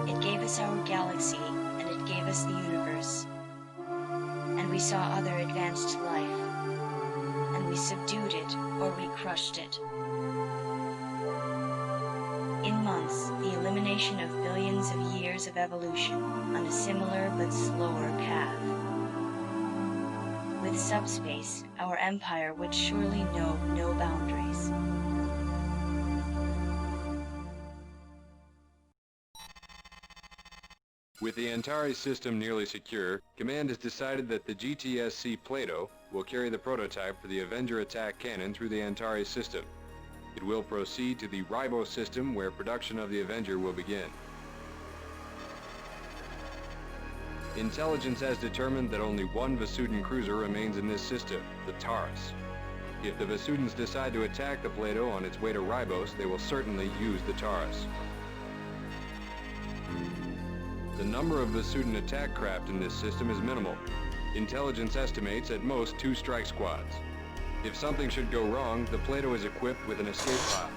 It gave us our galaxy, and it gave us the universe. And we saw other advanced life. And we subdued it, or we crushed it. In months, the elimination of billions of years of evolution on a similar but slower path. With subspace, our empire would surely know no boundaries. With the Antares system nearly secure, Command has decided that the GTSC Plato will carry the prototype for the Avenger attack cannon through the Antares system. It will proceed to the Ribo system, where production of the Avenger will begin. Intelligence has determined that only one Vasudin cruiser remains in this system, the Taurus. If the Vasudans decide to attack the Plato on its way to Ribos, they will certainly use the Taurus. The number of Vasudan attack craft in this system is minimal. Intelligence estimates at most 2 strike squads. If something should go wrong, the Plato is equipped with an escape pod.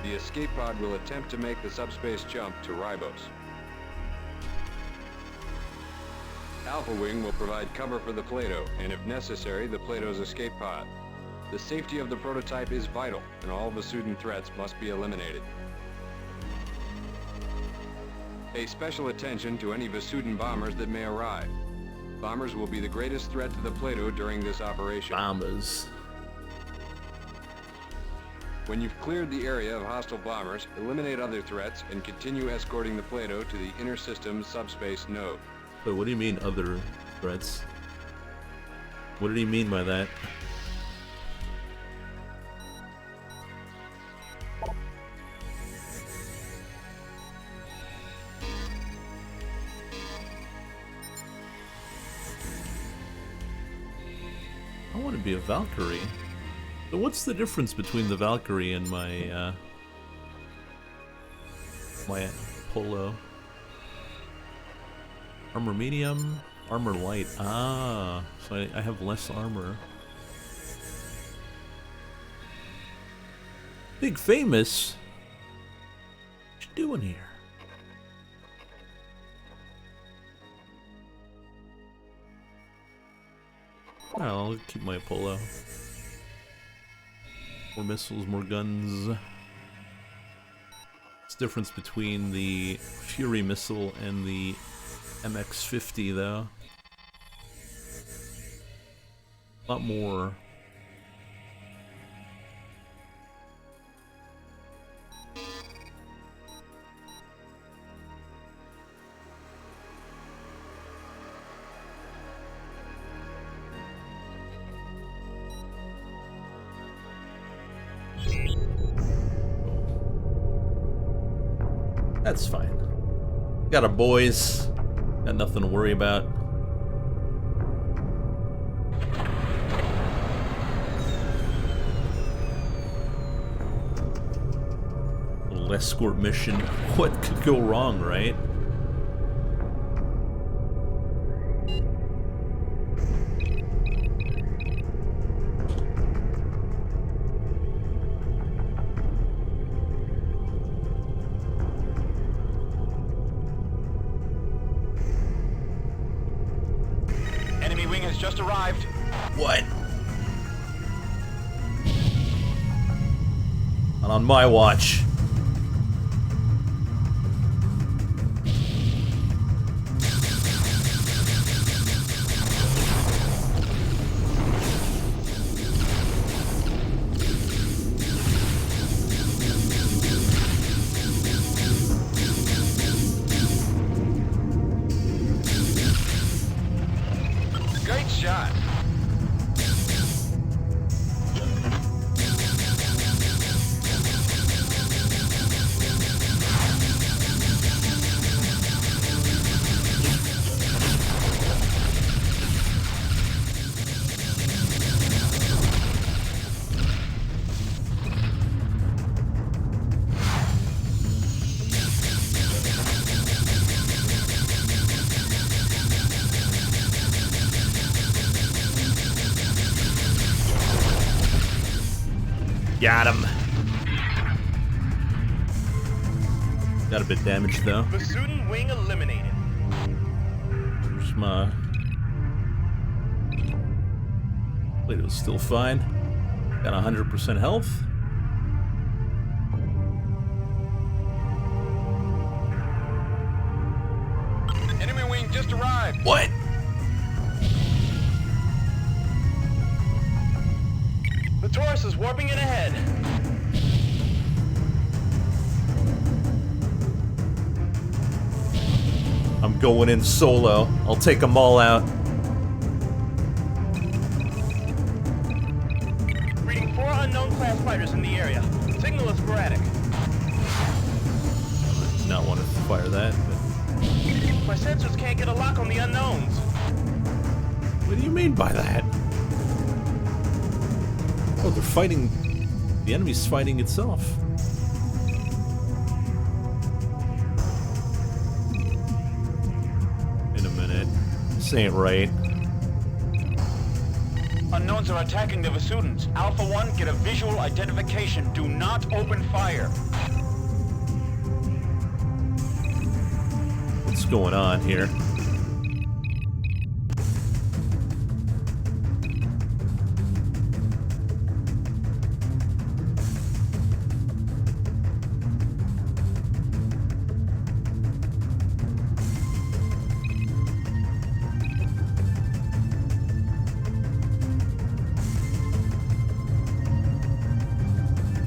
The escape pod will attempt to make the subspace jump to Ribos. Alpha Wing will provide cover for the Plato, and if necessary, the Plato's escape pod. The safety of the prototype is vital, and all Vasudan threats must be eliminated. Pay special attention to any Vasudan bombers that may arrive. Bombers will be the greatest threat to the Plato during this operation. Bombers. When you've cleared the area of hostile bombers, eliminate other threats and continue escorting the Plato to the inner system's subspace node. Wait, what do you mean other threats? What did he mean by that? I want to be a Valkyrie. So what's the difference between the Valkyrie and my my Polo? Armor medium, armor light. Ah, so I have less armor. Big Famous? What you doing here? Well, I'll keep my Apollo. More missiles, more guns. What's the difference between the Fury missile and the MX-50 though? A lot more. That's fine. Got our boys. Got nothing to worry about. Little escort mission. What could go wrong, right? Just arrived. What? Not on my watch. Got him. Got a bit damaged though. Vasudan wing eliminated. There's my Plato's still fine. Got 100% health. Enemy wing just arrived. What? The Taurus is warping in ahead. I'm going in solo. I'll take them all out. Reading 4 unknown class fighters in the area. Signal is sporadic. I did not want to fire that, but... My sensors can't get a lock on the unknowns. What do you mean by that? Oh, they're fighting. The enemy's fighting itself. In a minute. This ain't right. Unknowns are attacking the Vesudans. Alpha 1, get a visual identification. Do not open fire. What's going on here?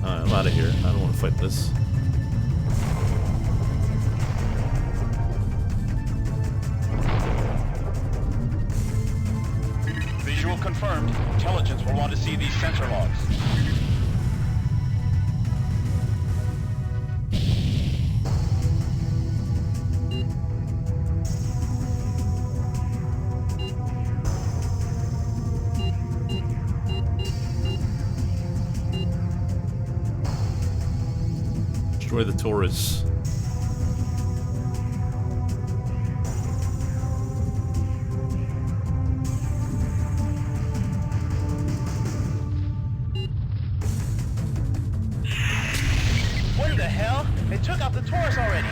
I'm out of here. I don't want to fight this. Visual confirmed. Intelligence will want to see these sensor logs. Destroy the Taurus. What the hell? They took out the Taurus already.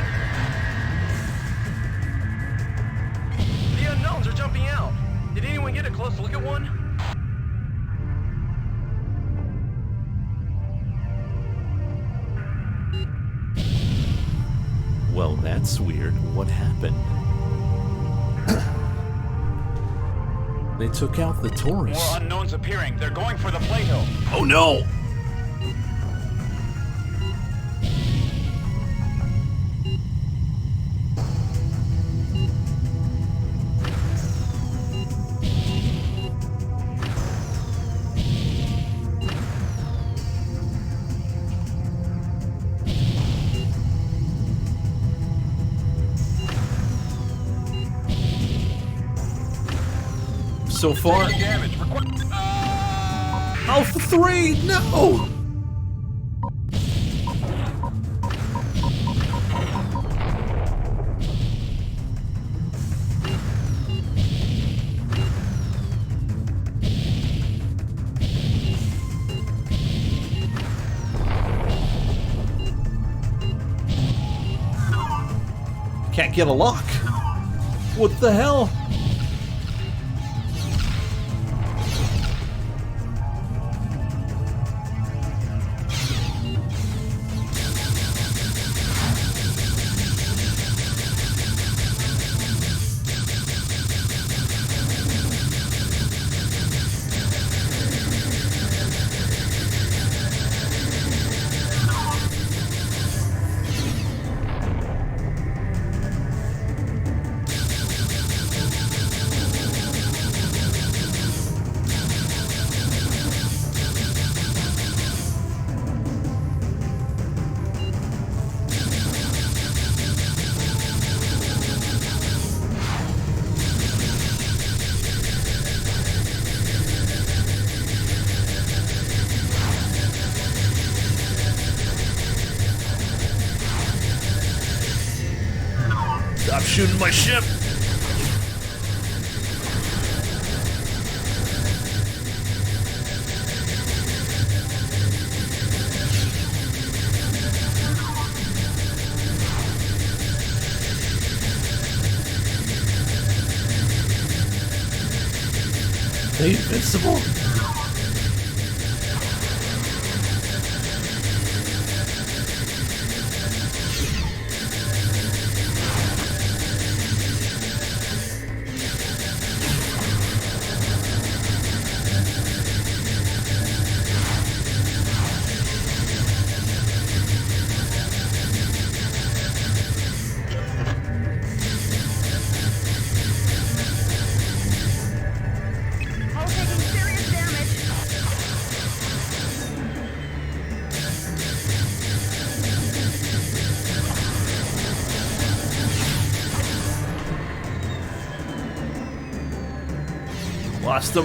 The unknowns are jumping out. Did anyone get a close look at one? Well, that's weird. What happened? They took out the Taurus. More unknowns appearing. They're going for the Plato. Oh no! So far, Alpha 3, no! Can't get a lock. What the hell? Stop shooting my ship! They invincible? Lost them.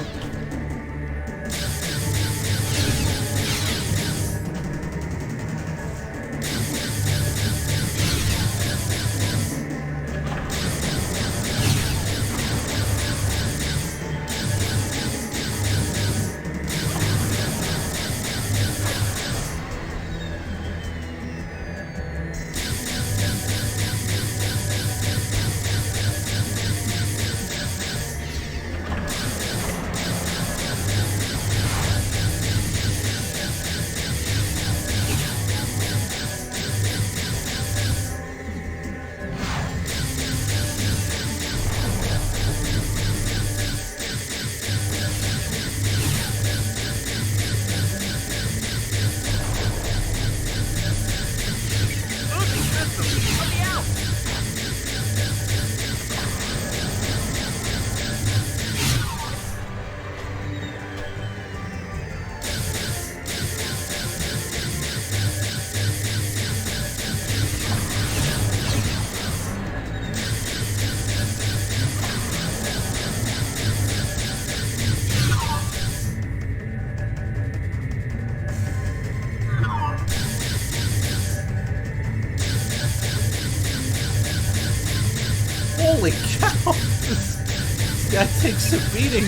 guy takes a beating.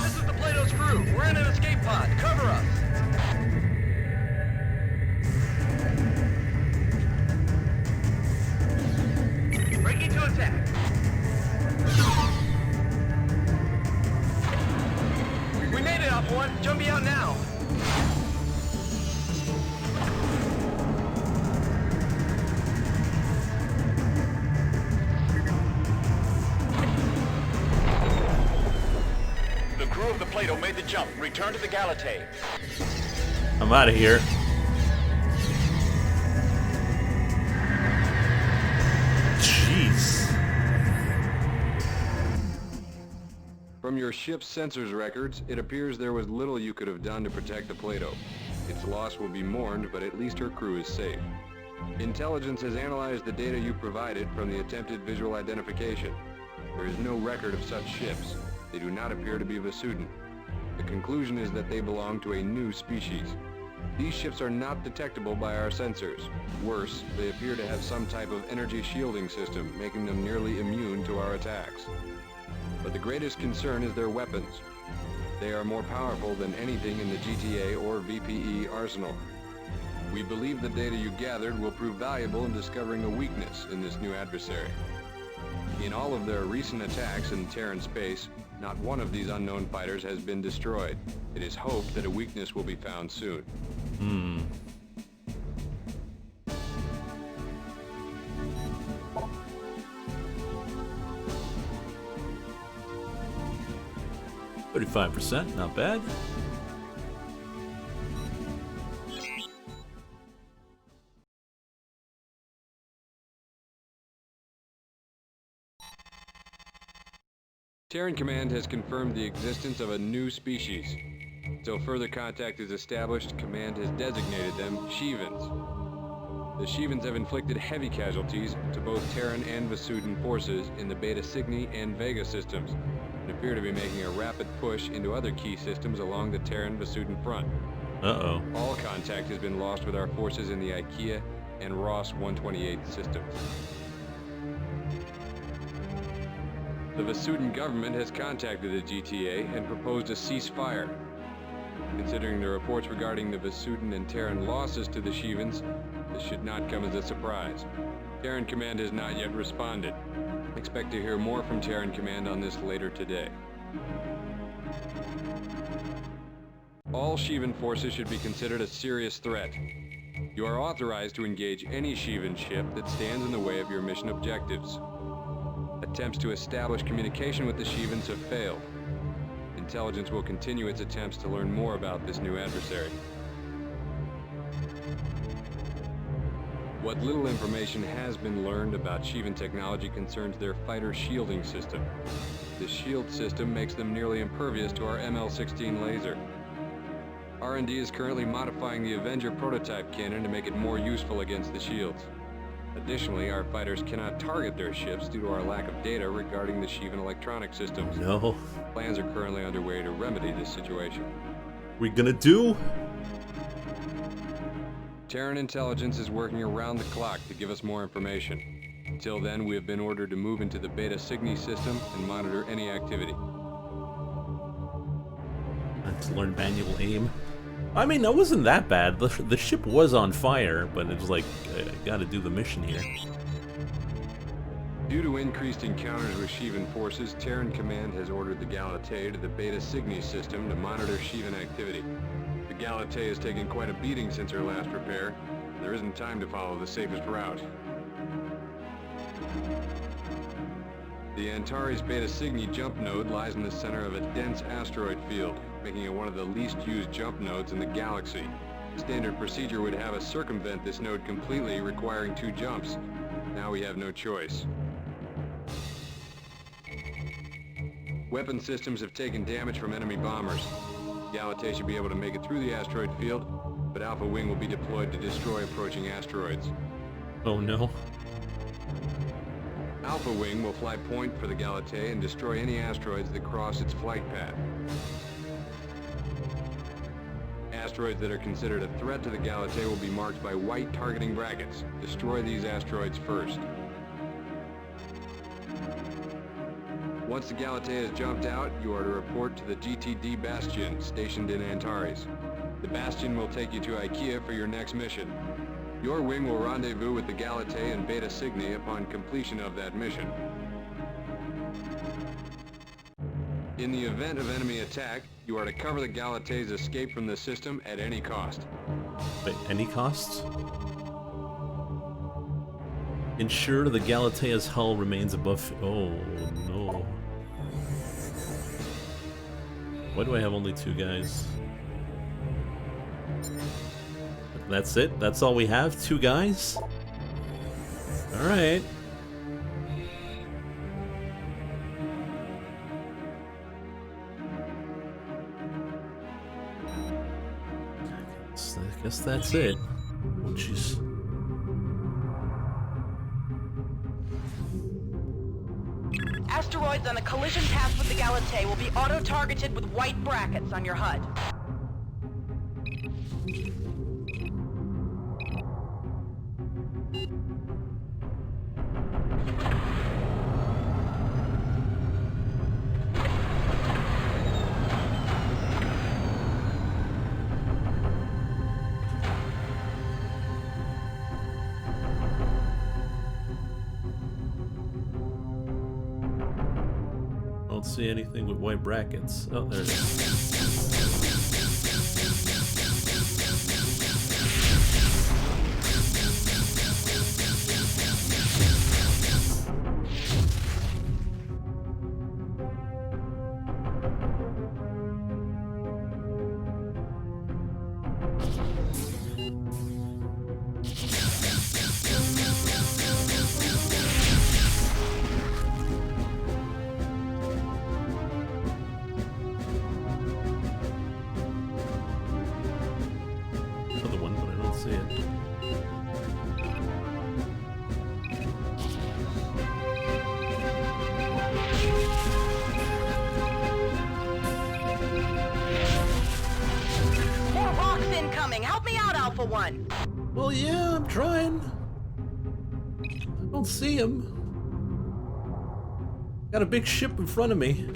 This is the Plato's crew. We're in an escape pod. Cover us. Breaking to attack. We made it, Alpha One. Jumping out now. The crew of the Plato made the jump. Return to the Galatée. I'm out of here. Jeez. From your ship's sensors records, it appears there was little you could have done to protect the Plato. Its loss will be mourned, but at least her crew is safe. Intelligence has analyzed the data you provided from the attempted visual identification. There is no record of such ships. They do not appear to be Vasudan. The conclusion is that they belong to a new species. These ships are not detectable by our sensors. Worse, they appear to have some type of energy shielding system, making them nearly immune to our attacks. But the greatest concern is their weapons. They are more powerful than anything in the GTA or VPE arsenal. We believe the data you gathered will prove valuable in discovering a weakness in this new adversary. In all of their recent attacks in Terran space, not one of these unknown fighters has been destroyed. It is hoped that a weakness will be found soon. 35%, not bad. Terran Command has confirmed the existence of a new species. Until further contact is established, Command has designated them Shivans. The Shivans have inflicted heavy casualties to both Terran and Vasudan forces in the Beta Cygni and Vega systems, and appear to be making a rapid push into other key systems along the Terran-Vasudan front. Uh-oh. All contact has been lost with our forces in the IKEA and Ross 128 systems. The Vasudan government has contacted the GTA and proposed a ceasefire. Considering the reports regarding the Vasudan and Terran losses to the Shivans, this should not come as a surprise. Terran Command has not yet responded. Expect to hear more from Terran Command on this later today. All Shivan forces should be considered a serious threat. You are authorized to engage any Shivan ship that stands in the way of your mission objectives. Attempts to establish communication with the Shivans have failed. Intelligence will continue its attempts to learn more about this new adversary. What little information has been learned about Shivan technology concerns their fighter shielding system. This shield system makes them nearly impervious to our ML-16 laser. R&D is currently modifying the Avenger prototype cannon to make it more useful against the shields. Additionally, our fighters cannot target their ships due to our lack of data regarding the Shivan electronic systems. No. Plans are currently underway to remedy this situation. We gonna do? Terran intelligence is working around the clock to give us more information. Until then, we have been ordered to move into the Beta Cygni system and monitor any activity. Let's learn manual aim. I mean, that wasn't that bad. The ship was on fire, but it was like, I gotta do the mission here. Due to increased encounters with Shivan forces, Terran Command has ordered the Galatée to the Beta Cygni system to monitor Shivan activity. The Galatée has taken quite a beating since her last repair. There isn't time to follow the safest route. The Antares Beta Cygni jump node lies in the center of a dense asteroid field, making it one of the least used jump nodes in the galaxy. Standard procedure would have us circumvent this node completely, requiring 2 jumps. Now we have no choice. Weapon systems have taken damage from enemy bombers. Galatée should be able to make it through the asteroid field, but Alpha Wing will be deployed to destroy approaching asteroids. Oh no. Alpha Wing will fly point for the Galatée and destroy any asteroids that cross its flight path. asteroids that are considered a threat to the Galatea will be marked by white targeting brackets. Destroy these asteroids first. Once the Galatea has jumped out, you are to report to the GTD Bastion, stationed in Antares. The Bastion will take you to IKEA for your next mission. Your wing will rendezvous with the Galatea and Beta Cygni upon completion of that mission. In the event of enemy attack, you are to cover the Galatea's escape from the system at any cost. Wait, any cost? Ensure the Galatea's hull remains above... Oh, no. Why do I have only 2 guys? That's it? That's all we have? 2 guys? Alright. I guess that's it. Oh, jeez. Asteroids on a collision path with the Galatea will be auto-targeted with white brackets on your HUD. Don't see anything with white brackets. Oh, there it is. Well, yeah, I'm trying. I don't see him. Got a big ship in front of me.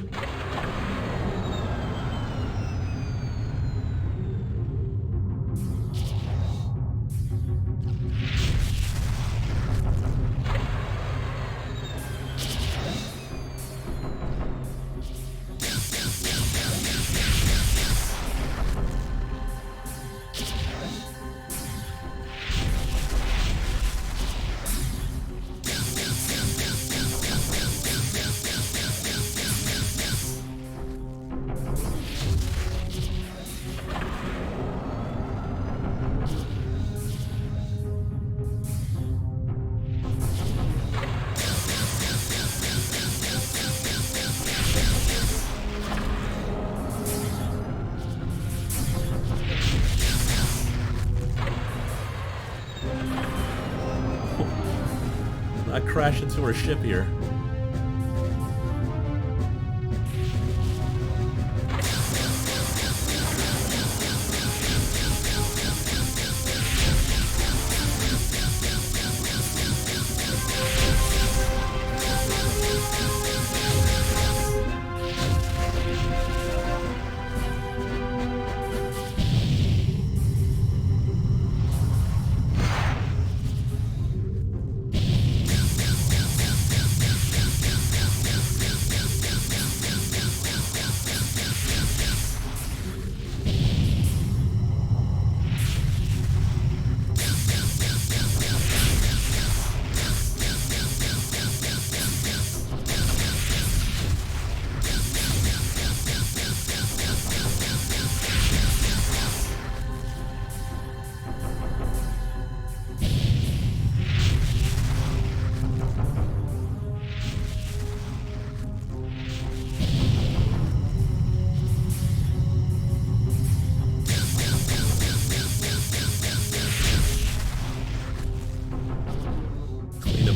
I crash into her ship here.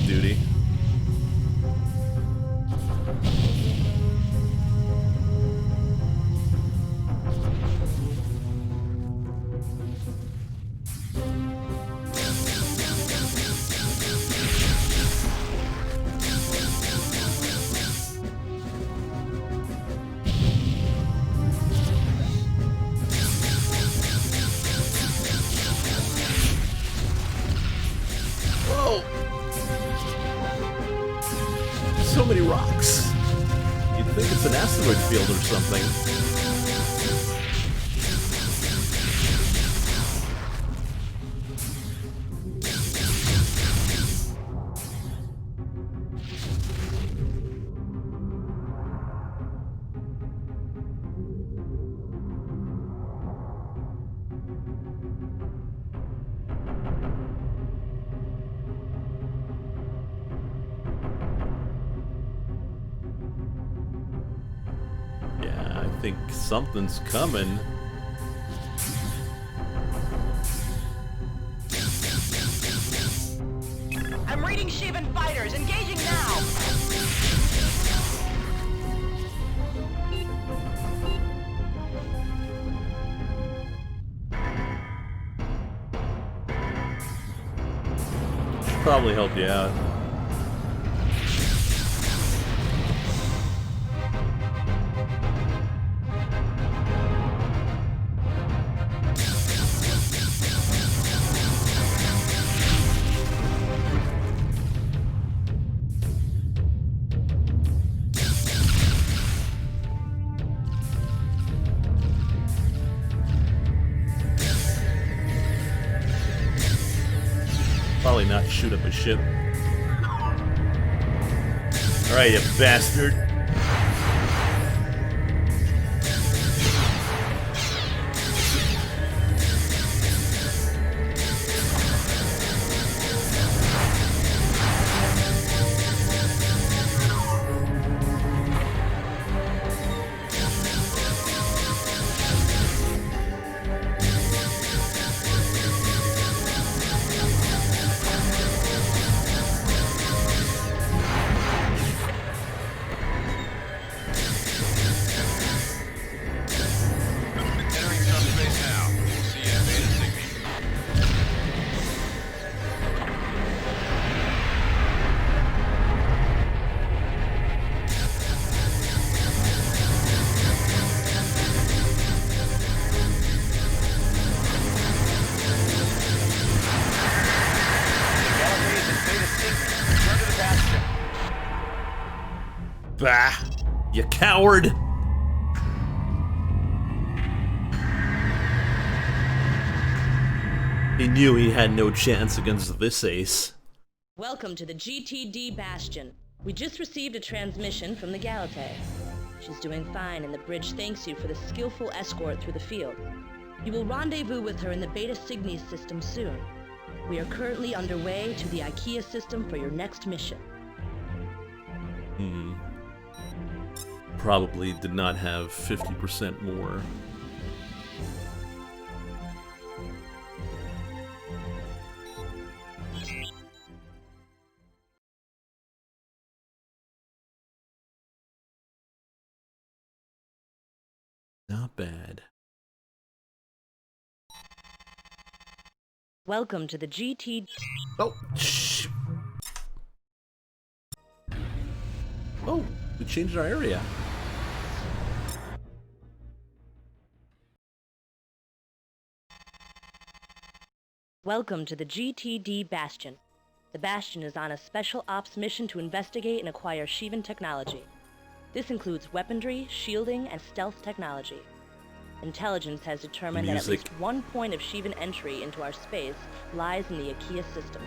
Duty. many rocks. You'd think it's an asteroid field or something. I think something's coming. I'm reading Shivan fighters. Engaging now. Should probably help you out. Probably not shoot up a ship. Alright, you bastard. Entering subspace now. See you at Beta Cygni. Galaxy is in Beta Cygni. Return to the bastion. Bah! You coward! He knew he had no chance against this ace. Welcome to the GTD Bastion. We just received a transmission from the Galatée. She's doing fine, and the bridge thanks you for the skillful escort through the field. You will rendezvous with her in the Beta Cygni system soon. We are currently underway to the IKEA system for your next mission. Probably did not have 50% more. Not bad. Welcome to the GTD. Oh, shh. Oh, we changed our area. Welcome to the GTD Bastion. The Bastion is on a special ops mission to investigate and acquire Shivan technology. This includes weaponry, shielding, and stealth technology. Intelligence has determined that at least one point of Shivan entry into our space lies in the IKEA system.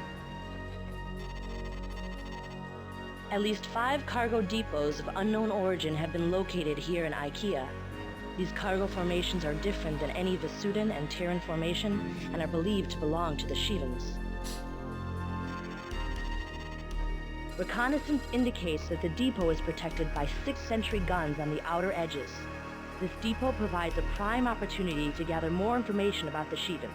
At least 5 cargo depots of unknown origin have been located here in IKEA. These cargo formations are different than any Vasudan and Terran formation and are believed to belong to the Shivans. Reconnaissance indicates that the depot is protected by 6th century guns on the outer edges. This depot provides a prime opportunity to gather more information about the Shivans.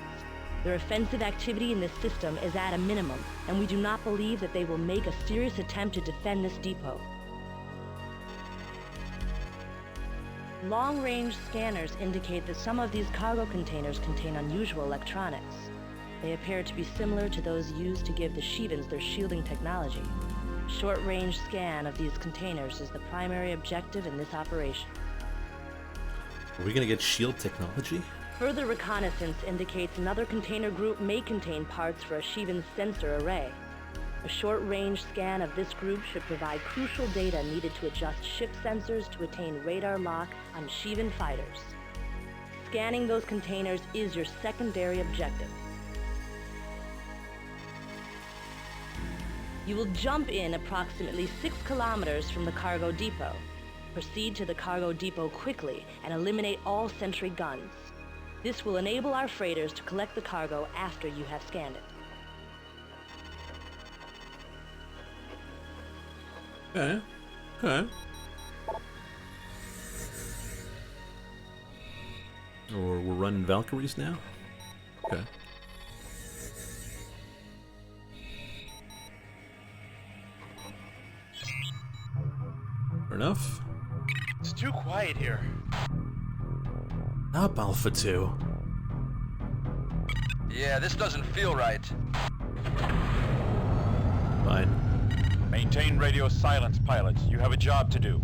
Their offensive activity in this system is at a minimum, and we do not believe that they will make a serious attempt to defend this depot. Long-range scanners indicate that some of these cargo containers contain unusual electronics. They appear to be similar to those used to give the Shivans their shielding technology. Short-range scan of these containers is the primary objective in this operation. Are we gonna get shield technology? Further reconnaissance indicates another container group may contain parts for a Shivan sensor array. A short-range scan of this group should provide crucial data needed to adjust ship sensors to attain radar lock on Shivan fighters. Scanning those containers is your secondary objective. You will jump in approximately 6 kilometers from the cargo depot. Proceed to the cargo depot quickly and eliminate all sentry guns. This will enable our freighters to collect the cargo after you have scanned it. Okay. Okay. Or we're running Valkyries now? Okay. Fair enough. It's too quiet here. Up Alpha 2. Yeah, this doesn't feel right. Fine. Maintain radio silence, pilots. You have a job to do.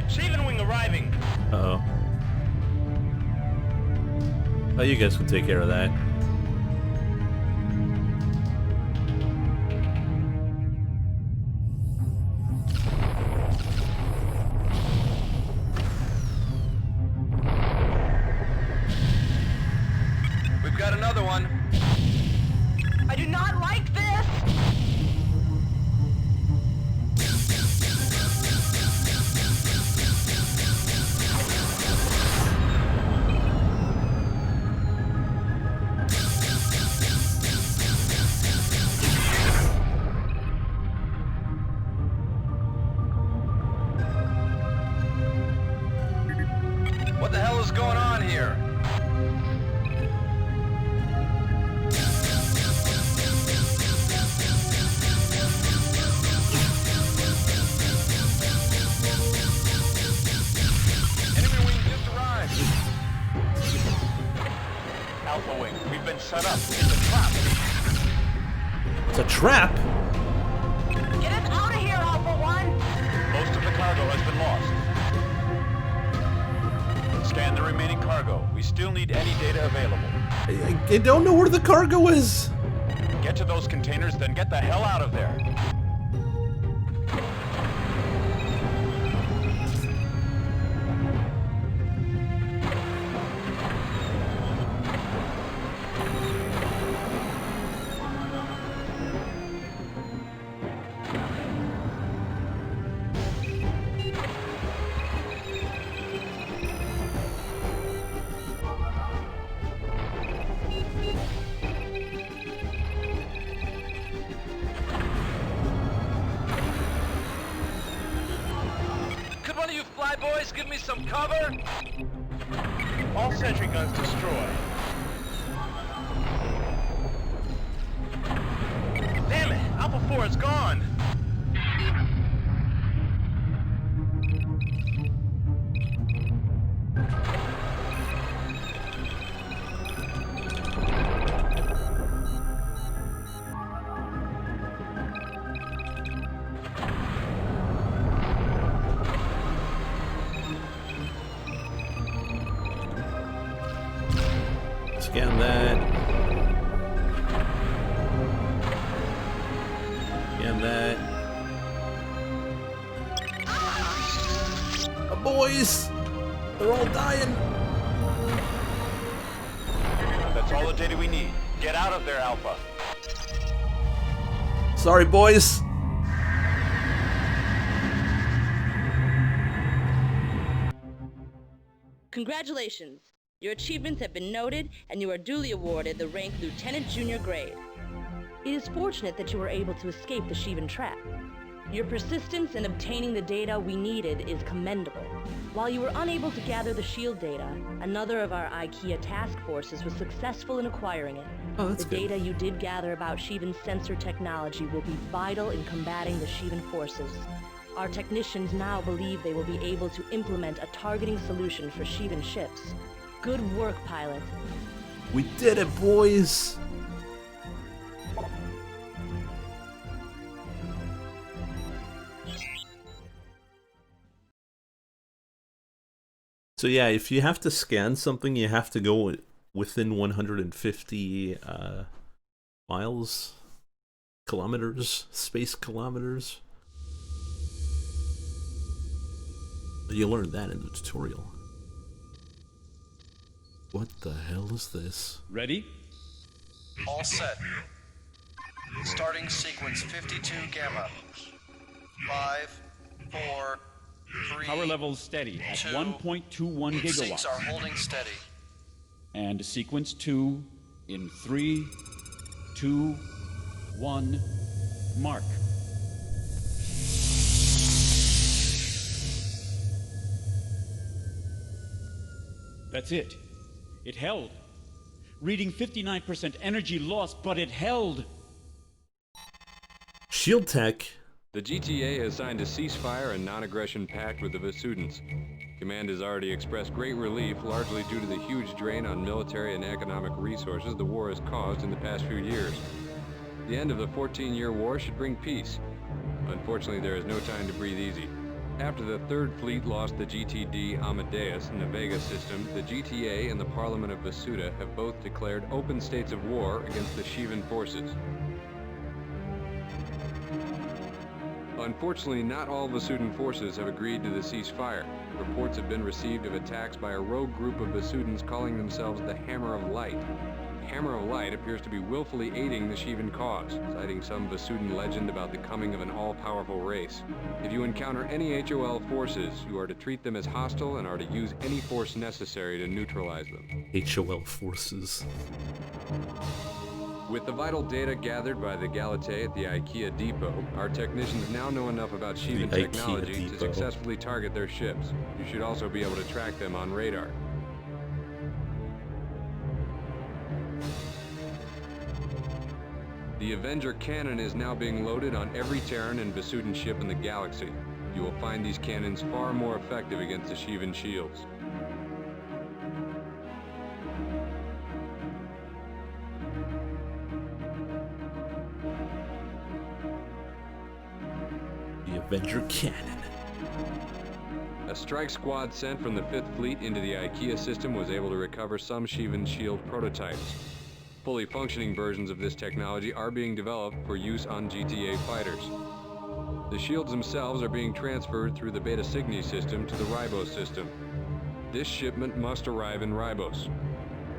Shivan wing arriving. Uh-oh. Oh, you guys can take care of that. We've got another one. I do not like this! What the hell is going on here? Enemy wing just arrived. Alpha Wing, we've been set up. It's a trap. It's a trap? Get us out of here, Alpha 1! Most of the cargo has been lost. Scan the remaining cargo. We still need any data available. I don't know where the cargo is. Get to those containers, then get the hell out of there. Could one of you flyboys give me some cover? All sentry guns destroyed. Damn it! Alpha 4 is gone! Scan that. Scan that. Oh, boys! They're all dying. That's all the data we need. Get out of there, Alpha. Sorry, boys. Congratulations! Your achievements have been noted, and you are duly awarded the rank Lieutenant Junior grade. It is fortunate that you were able to escape the Shivan trap. Your persistence in obtaining the data we needed is commendable. While you were unable to gather the shield data, another of our IKEA task forces was successful in acquiring it. Oh, that's the good. data you did gather about Shivan's sensor technology will be vital in combating the Shivan forces. Our technicians now believe they will be able to implement a targeting solution for Shivan ships. Good work, pilot. We did it, boys. So yeah, if you have to scan something, you have to go within 150 miles, kilometers, space kilometers. You learned that in the tutorial. What the hell is this? Ready? All set. Starting sequence 52 Gamma. 5, 4, 3. Power levels steady at 2. 1.21 Heat sinks gigawatts. are holding steady. And sequence 2 in 3, 2, 1, mark. That's it. It held. Reading 59% energy loss, but it held. Shield Tech. The GTA has signed a ceasefire and non-aggression pact with the Vesudans. Command has already expressed great relief, largely due to the huge drain on military and economic resources the war has caused in the past few years. The end of the 14-year war should bring peace. Unfortunately, there is no time to breathe easy. After the Third Fleet lost the GTD Amadeus and the Vega system, the GTA and the Parliament of Vesuda have both declared open states of war against the Shivan forces. Unfortunately, not all Vesudan forces have agreed to the ceasefire. Reports have been received of attacks by a rogue group of Vesudans calling themselves the Hammer of Light. The Hammer of Light appears to be willfully aiding the Shivan cause, citing some Vesudan legend about the coming of an all-powerful race. If you encounter any HOL forces, you are to treat them as hostile and are to use any force necessary to neutralize them. HOL forces. With the vital data gathered by the Galatei at the IKEA depot, our technicians now know enough about Shivan technology to successfully target their ships. You should also be able to track them on radar. The Avenger cannon is now being loaded on every Terran and Vesudan ship in the galaxy. You will find these cannons far more effective against the Shivan shields. The Avenger cannon. A strike squad sent from the 5th Fleet into the IKEA system was able to recover some Shivan shield prototypes. Fully functioning versions of this technology are being developed for use on GTA fighters. The shields themselves are being transferred through the Beta Cygni system to the Ribos system. This shipment must arrive in Ribos.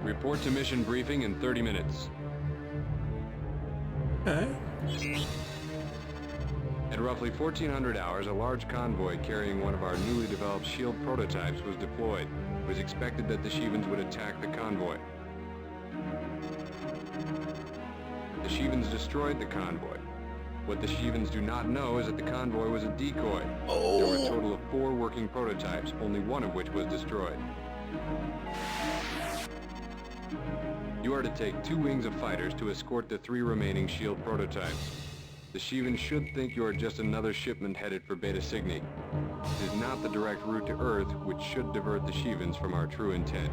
Report to mission briefing in 30 minutes. Okay. At roughly 1400 hours, a large convoy carrying one of our newly developed shield prototypes was deployed. It was expected that the Shivans would attack the convoy. The Shivans destroyed the convoy. What the Shivans do not know is that the convoy was a decoy. There were a total of 4 working prototypes, only one of which was destroyed. You are to take 2 wings of fighters to escort the 3 remaining shield prototypes. The Shivans should think you are just another shipment headed for Beta Cygni. It is not the direct route to Earth, which should divert the Shivans from our true intent.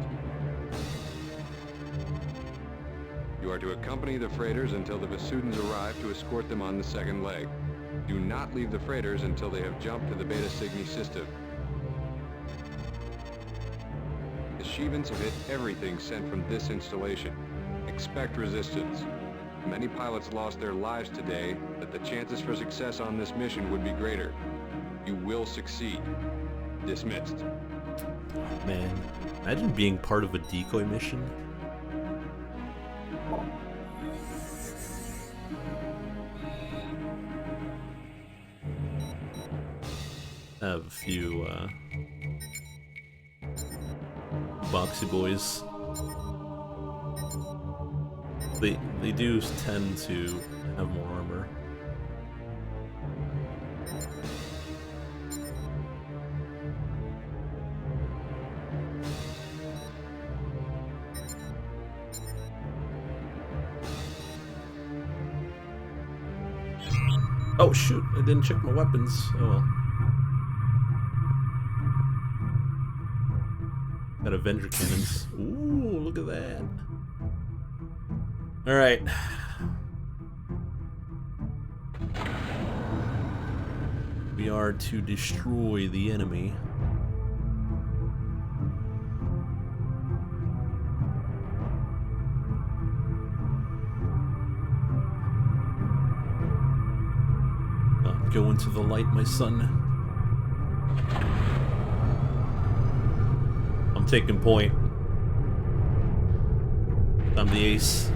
You are to accompany the freighters until the Vesudans arrive to escort them on the second leg. Do not leave the freighters until they have jumped to the Beta Cygni system. The Shivans have hit everything sent from this installation. Expect resistance. Many pilots lost their lives today, but the chances for success on this mission would be greater. You will succeed. Dismissed. Man, imagine being part of a decoy mission. I have a few boxy boys. They do tend to have more armor. Oh shoot, I didn't check my weapons. Oh well. Got Avenger cannons. Ooh, look at that. Alright. We are to destroy the enemy. Go into the light, my son. I'm taking point. I'm the ace.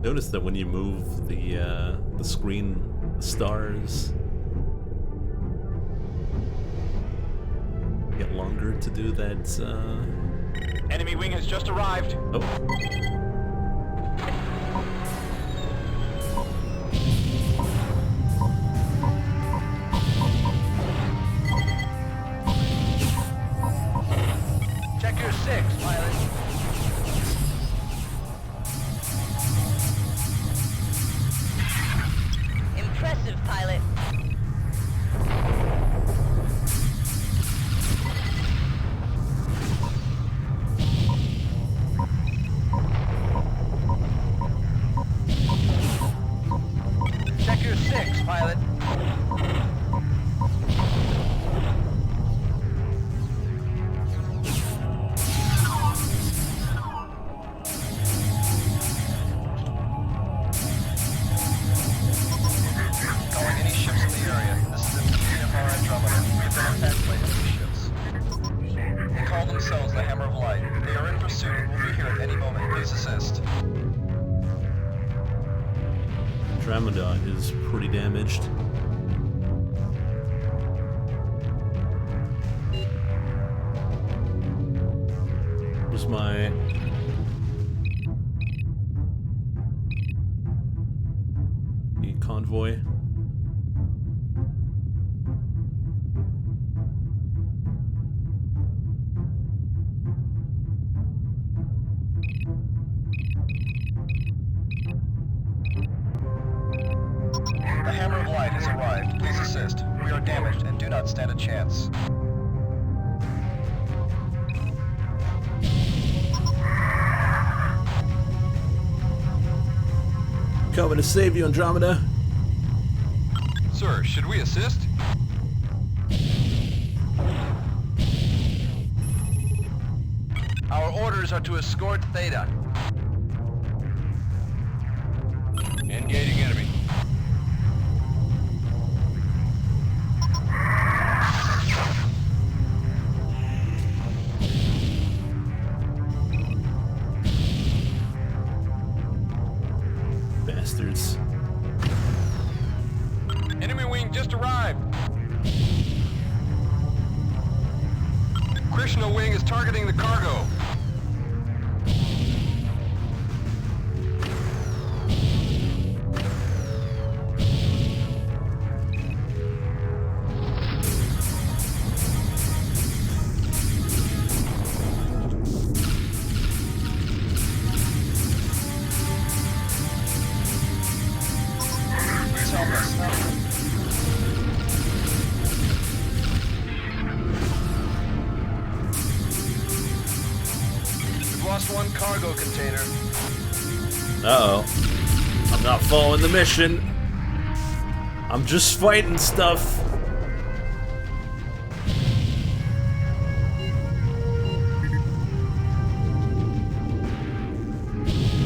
Notice that when you move the screen, the stars get longer to do that. Enemy wing has just arrived. Oh. Check your 6, pilot. Impressive, pilot. Check your 6, pilot. Calling any ships in the area. This is the TMR Andromeda. Get them a translate to the ships. They call themselves the Hammer of Light. They are in pursuit and will be here at any moment. Please assist. Andromeda is pretty damaged. Where's my... the convoy? The Hammer of Light has arrived. Please assist. We are damaged and do not stand a chance. Coming to save you, Andromeda. Sir, should we assist? Our orders are to escort Theta. Engaging enemy. Bastards. Enemy wing just arrived. Krishna wing is targeting the cargo. Please help us. We've lost one cargo container. Uh-oh. I'm not following the mission. I'm just fighting stuff.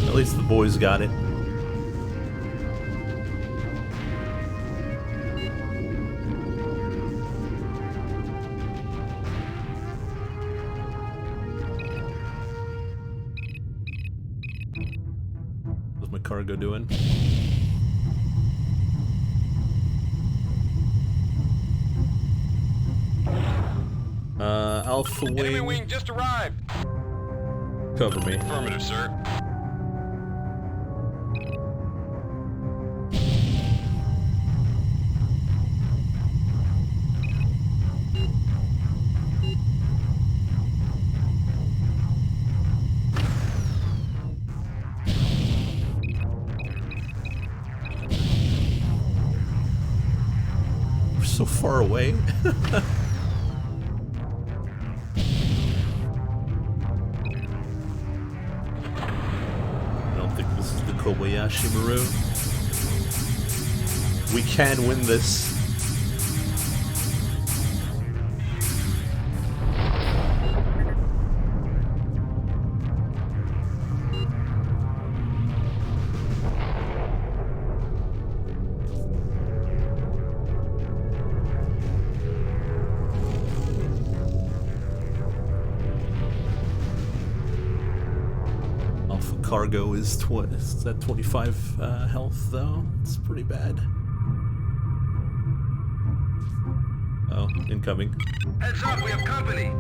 At least the boys got it. What's my cargo doing? Alpha Enemy wing. wing just arrived. Cover me. Affirmative, sir. We're so far away. This is the Kobayashi Maru. We can win this. cargo is at 25 health, though. It's pretty bad. Oh, incoming. Heads up, we have company.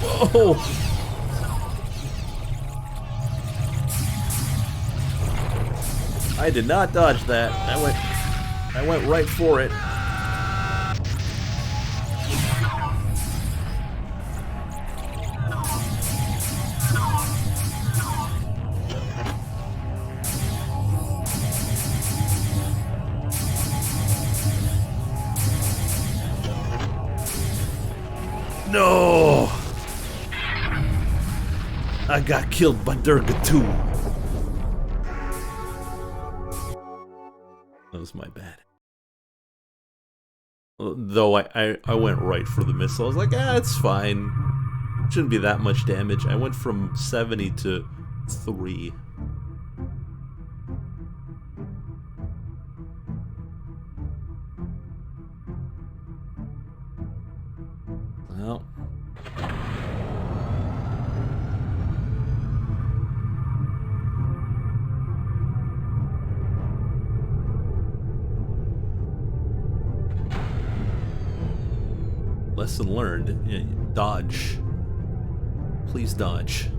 Whoa! I did not dodge that. I went right for it. No! I got killed by Durga too. That was my bad. Though I went right for the missile. I was like, it's fine. Shouldn't be that much damage. I went from 70 to 3. Well. Lesson learned. Dodge. Please dodge.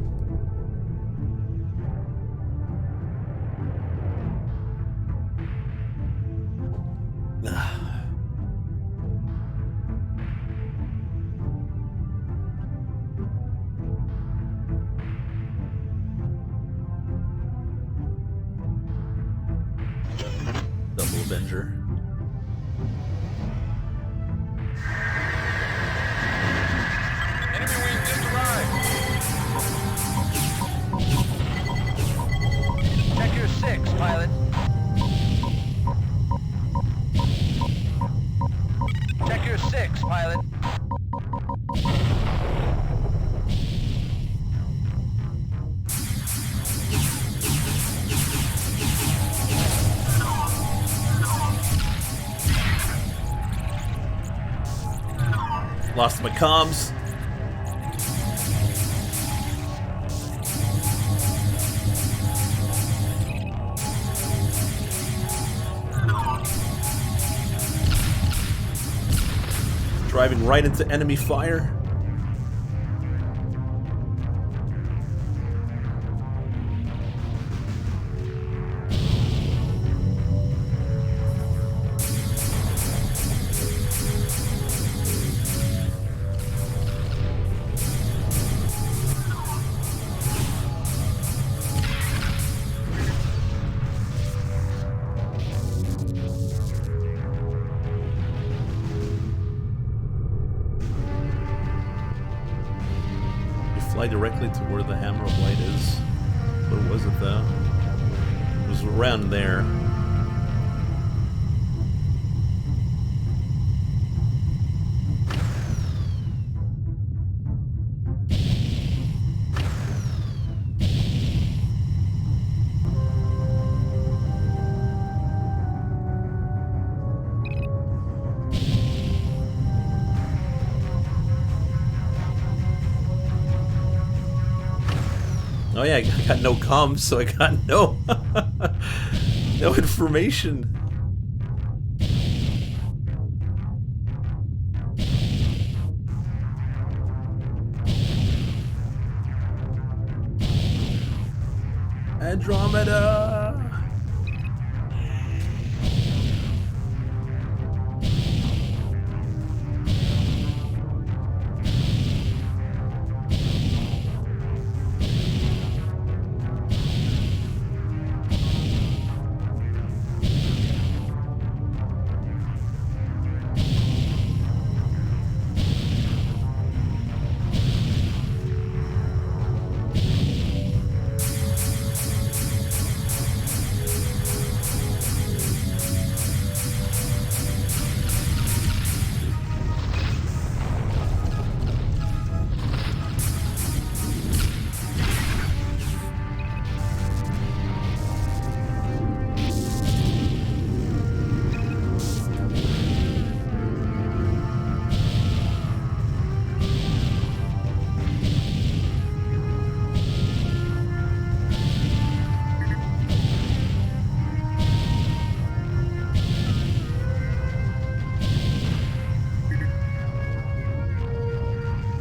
Double Avenger. Enemy wing just arrived. Check your 6, pilot. Check your 6, pilot. Lost my comms. Driving right into enemy fire. Fly directly to where the Hammer of Light is. Where was it though? It was around there. Oh yeah, I got no comms, so I got no no information. Andromeda.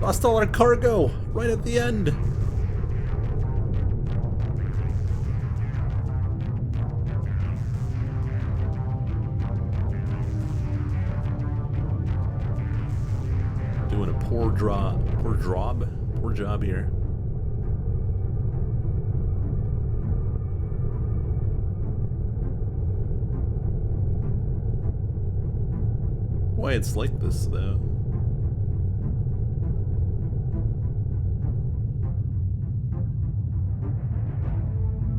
Lost all our cargo right at the end. Doing a poor job here. Why it's like this though?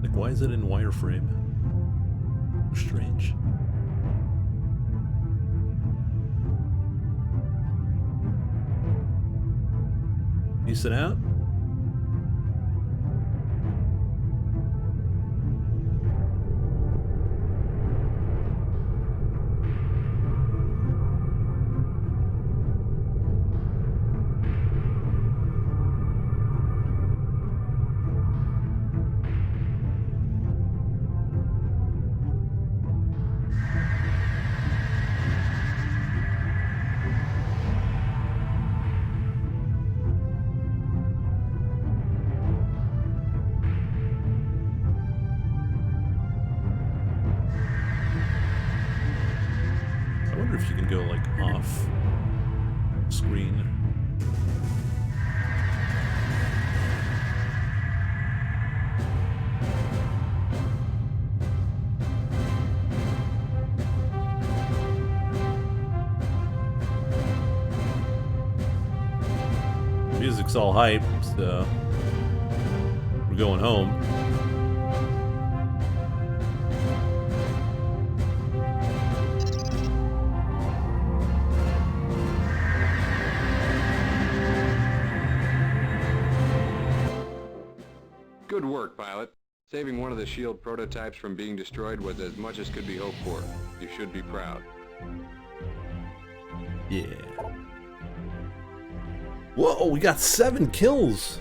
Like, why is it in wireframe? Strange. You sit out? If you can go like off screen. Music's all hype, so we're going home. Good work, pilot. Saving one of the shield prototypes from being destroyed was as much as could be hoped for. You should be proud. Yeah. Whoa, we got 7 kills.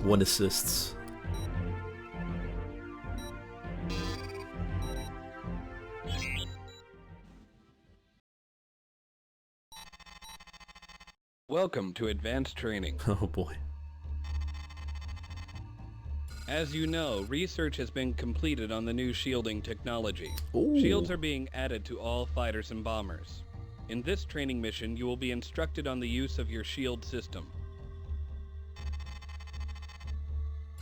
1 assists. Welcome to advanced training. Oh boy. As you know, research has been completed on the new shielding technology. Ooh. Shields are being added to all fighters and bombers. In this training mission, you will be instructed on the use of your shield system.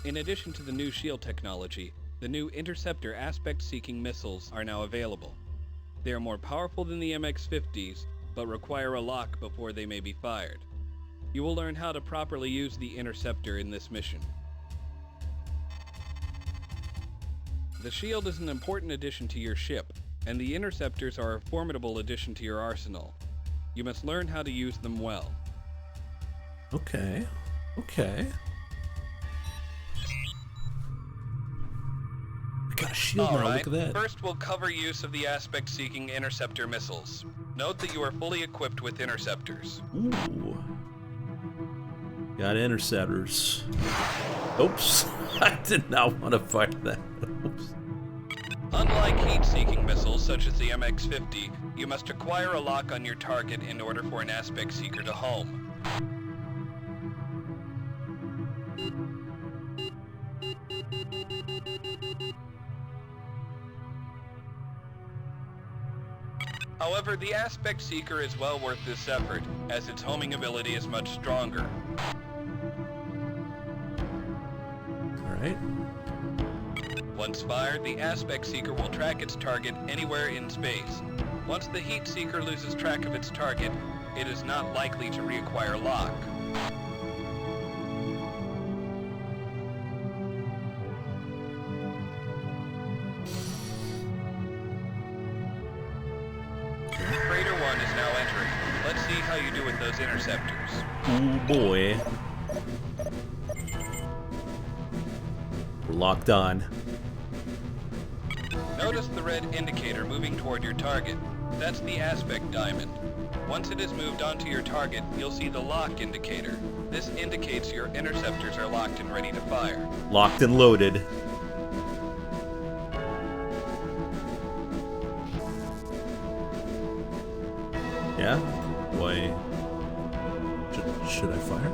In addition to the new shield technology, the new interceptor aspect-seeking missiles are now available. They are more powerful than the MX-50s, but require a lock before they may be fired. You will learn how to properly use the interceptor in this mission. The shield is an important addition to your ship, and the interceptors are a formidable addition to your arsenal. You must learn how to use them well. Okay. Okay. We got a shield now, Alright, look at that. first we'll cover use of the aspect-seeking interceptor missiles. Note that you are fully equipped with interceptors. Ooh. Got interceptors. Oops. I did not want to fire that. Oops. Unlike heat-seeking missiles such as the MX-50, you must acquire a lock on your target in order for an aspect seeker to home. However, the aspect seeker is well worth this effort, as its homing ability is much stronger. Alright. Once fired, the aspect seeker will track its target anywhere in space. Once the heat seeker loses track of its target, it is not likely to reacquire lock. Freighter 1 is now entering. Let's see how you do with those interceptors. Oh boy. We're locked on. Notice the red indicator moving toward your target. That's the aspect diamond. Once it is moved onto your target, you'll see the lock indicator. This indicates your interceptors are locked and ready to fire. Locked and loaded. Yeah? Why? Should I fire?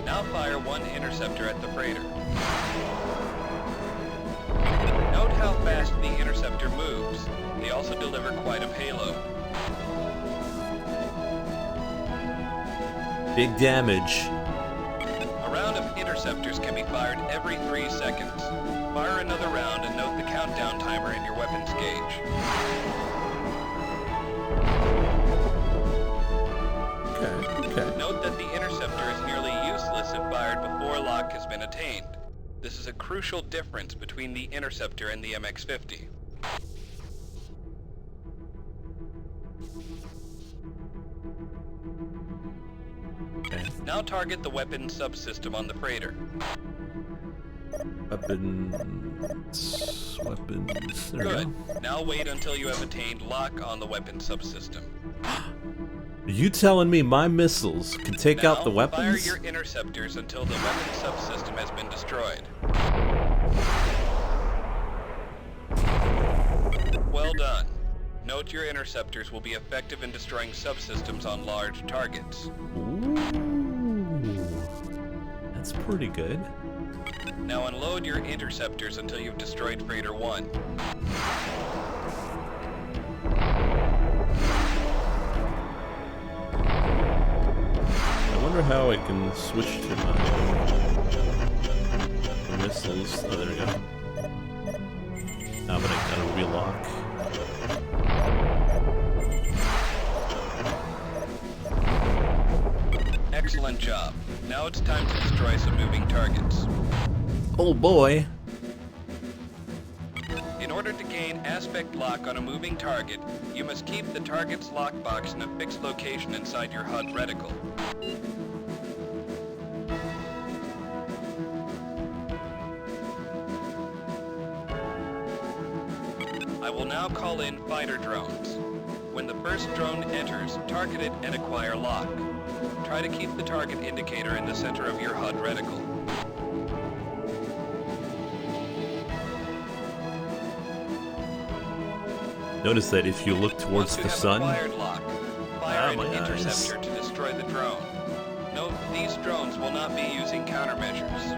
Now fire one interceptor at the freighter. Note how fast the interceptor moves. They also deliver quite a payload. Big damage. A round of interceptors can be fired every 3 seconds. Fire another round and note the countdown timer in your weapons gauge. Okay. Note that the interceptor is nearly useless if fired before lock has been attained. This is a crucial difference between the interceptor and the MX-50. Okay. Now target the weapon subsystem on the freighter. Weapons. There we Good. go. Now wait until you have attained lock on the weapon subsystem. Are you telling me my missiles can take out the weapons? Fire your interceptors until the weapon subsystem has been destroyed. Well done. Note your interceptors will be effective in destroying subsystems on large targets. Ooh, that's pretty good. Now unload your interceptors until you've destroyed Freighter 1. I wonder how I can switch to my missiles. Oh, there we go. Now, but I gotta relock. Excellent job. Now it's time to destroy some moving targets. Oh boy. In order to gain aspect lock on a moving target, you must keep the target's lockbox in a fixed location inside your HUD reticle. I will now call in fighter drones. When the first drone enters, target it and acquire lock. Try to keep the target indicator in the center of your HUD reticle. Notice that if you look towards the sun, Lock, fire an interceptor to destroy the drone. Note, these drones will not be using countermeasures.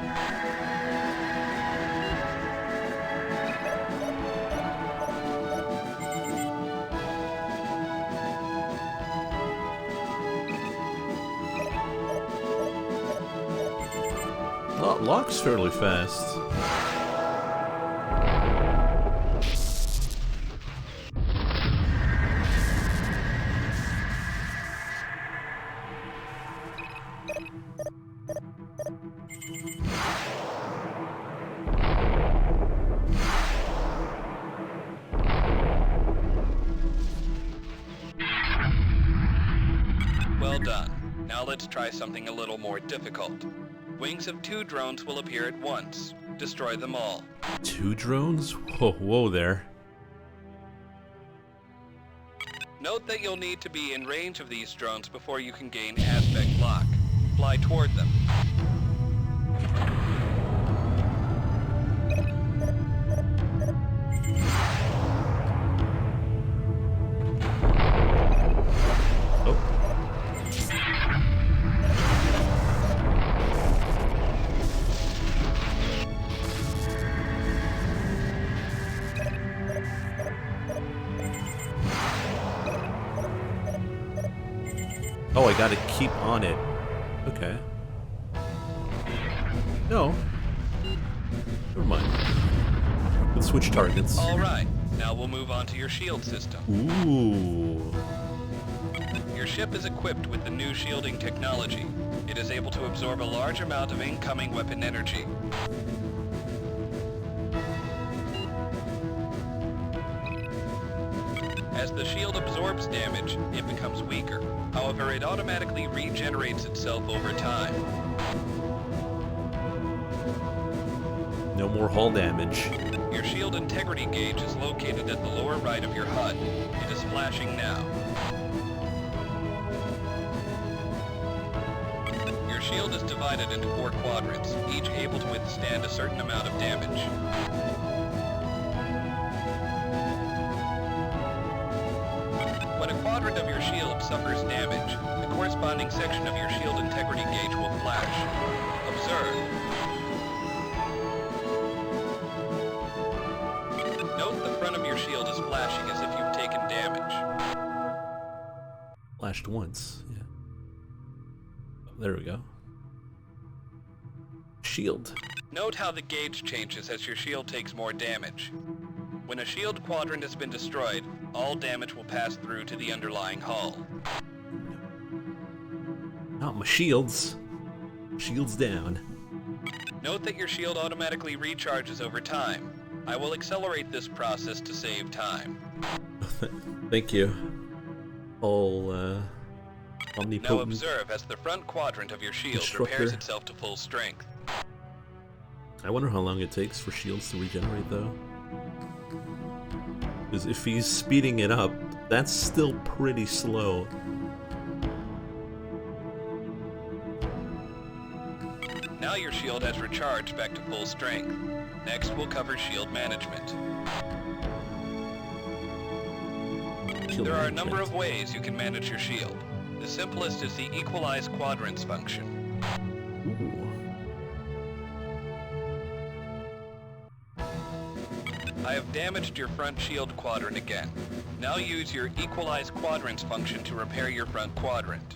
well, lock's fairly fast. Well done. Now let's try something a little more difficult. Wings of 2 drones will appear at once. Destroy them all. 2 drones? Whoa there. Note that you'll need to be in range of these drones before you can gain aspect lock. Fly toward them. Oh, I gotta keep on it. Okay. No. Never mind. Let's switch targets. Alright, now we'll move on to your shield system. Ooh. Your ship is equipped with the new shielding technology. It is able to absorb a large amount of incoming weapon energy. As the shield absorbs damage, it becomes weaker. However, it automatically regenerates itself over time. No more hull damage. Your shield integrity gauge is located at the lower right of your HUD. It is flashing now. Your shield is divided into 4 quadrants, each able to withstand a certain amount of damage. quadrant of your shield suffers damage, the corresponding section of your shield integrity gauge will flash. Observe. Note the front of your shield is flashing as if you've taken damage. Flashed once, yeah. There we go. Shield. Note how the gauge changes as your shield takes more damage. When a shield quadrant has been destroyed, all damage will pass through to the underlying hull. Not my shields. Shields down. Note that your shield automatically recharges over time. I will accelerate this process to save time. Thank you. All, omnipotent. Now observe as the front quadrant of your shield repairs itself to full strength. I wonder how long it takes for shields to regenerate, though. Because if he's speeding it up, that's still pretty slow. Now your shield has recharged back to full strength. Next, we'll cover shield management. There are a number of ways you can manage your shield. The simplest is the Equalize Quadrants function. Ooh. I have damaged your front shield quadrant again. Now use your Equalize Quadrants function to repair your front quadrant.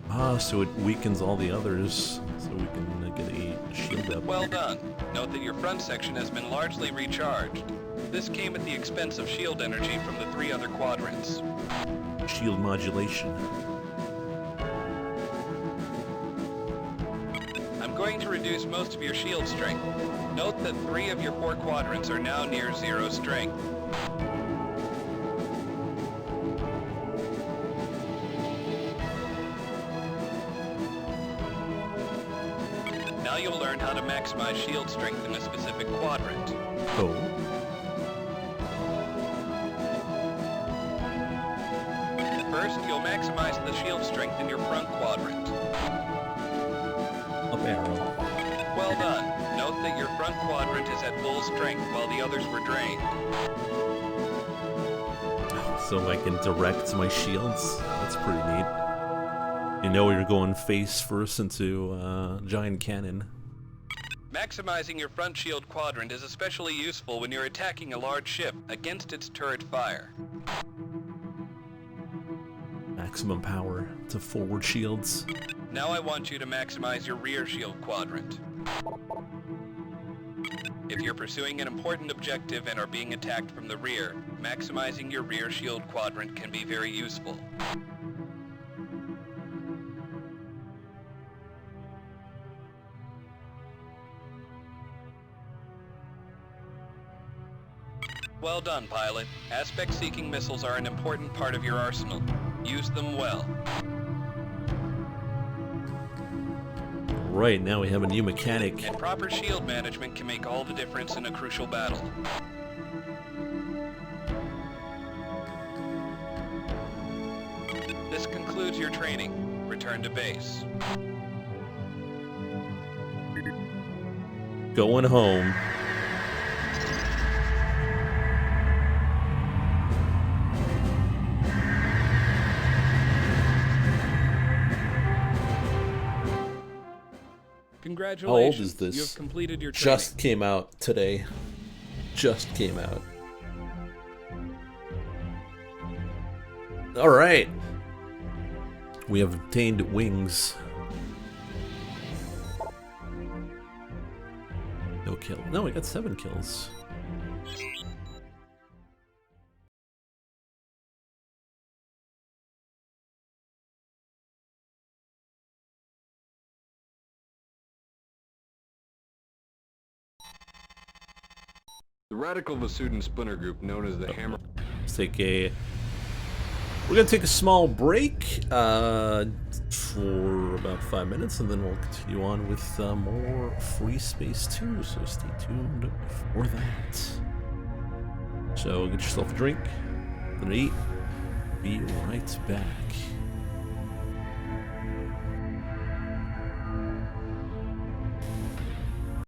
Ah, so it weakens all the others, so we can get a shield up. Well done. Note that your front section has been largely recharged. This came at the expense of shield energy from the 3 other quadrants. Shield modulation. I'm going to reduce most of your shield strength. Note that 3 of your 4 quadrants are now near 0 strength. Now you'll learn how to maximize shield strength in a specific quadrant. Oh. First, you'll maximize the shield strength in your front quadrant. Up arrow. Well done. Note that your front quadrant is at full strength while the others were drained. So I can direct my shields. That's pretty neat. You know you're going face first into giant cannon. Maximizing your front shield quadrant is especially useful when you're attacking a large ship against its turret fire. Maximum power to forward shields. Now I want you to maximize your rear shield quadrant. If you're pursuing an important objective and are being attacked from the rear, maximizing your rear shield quadrant can be very useful. Well done, pilot. Aspect-seeking missiles are an important part of your arsenal. Use them well. Right, now we have a new mechanic. And proper shield management can make all the difference in a crucial battle. This concludes your training. Return to base. Going home. Congratulations. How old is this? You have completed your training. Just came out today. Just came out. Alright. We have obtained wings. No kill. No, we got 7 kills. The radical Vasudin splinter group known as the Hammer... Let's take a... We're gonna take a small break for about 5 minutes, and then we'll continue on with more Freespace 2, so stay tuned for that. So get yourself a drink, then eat, be right back.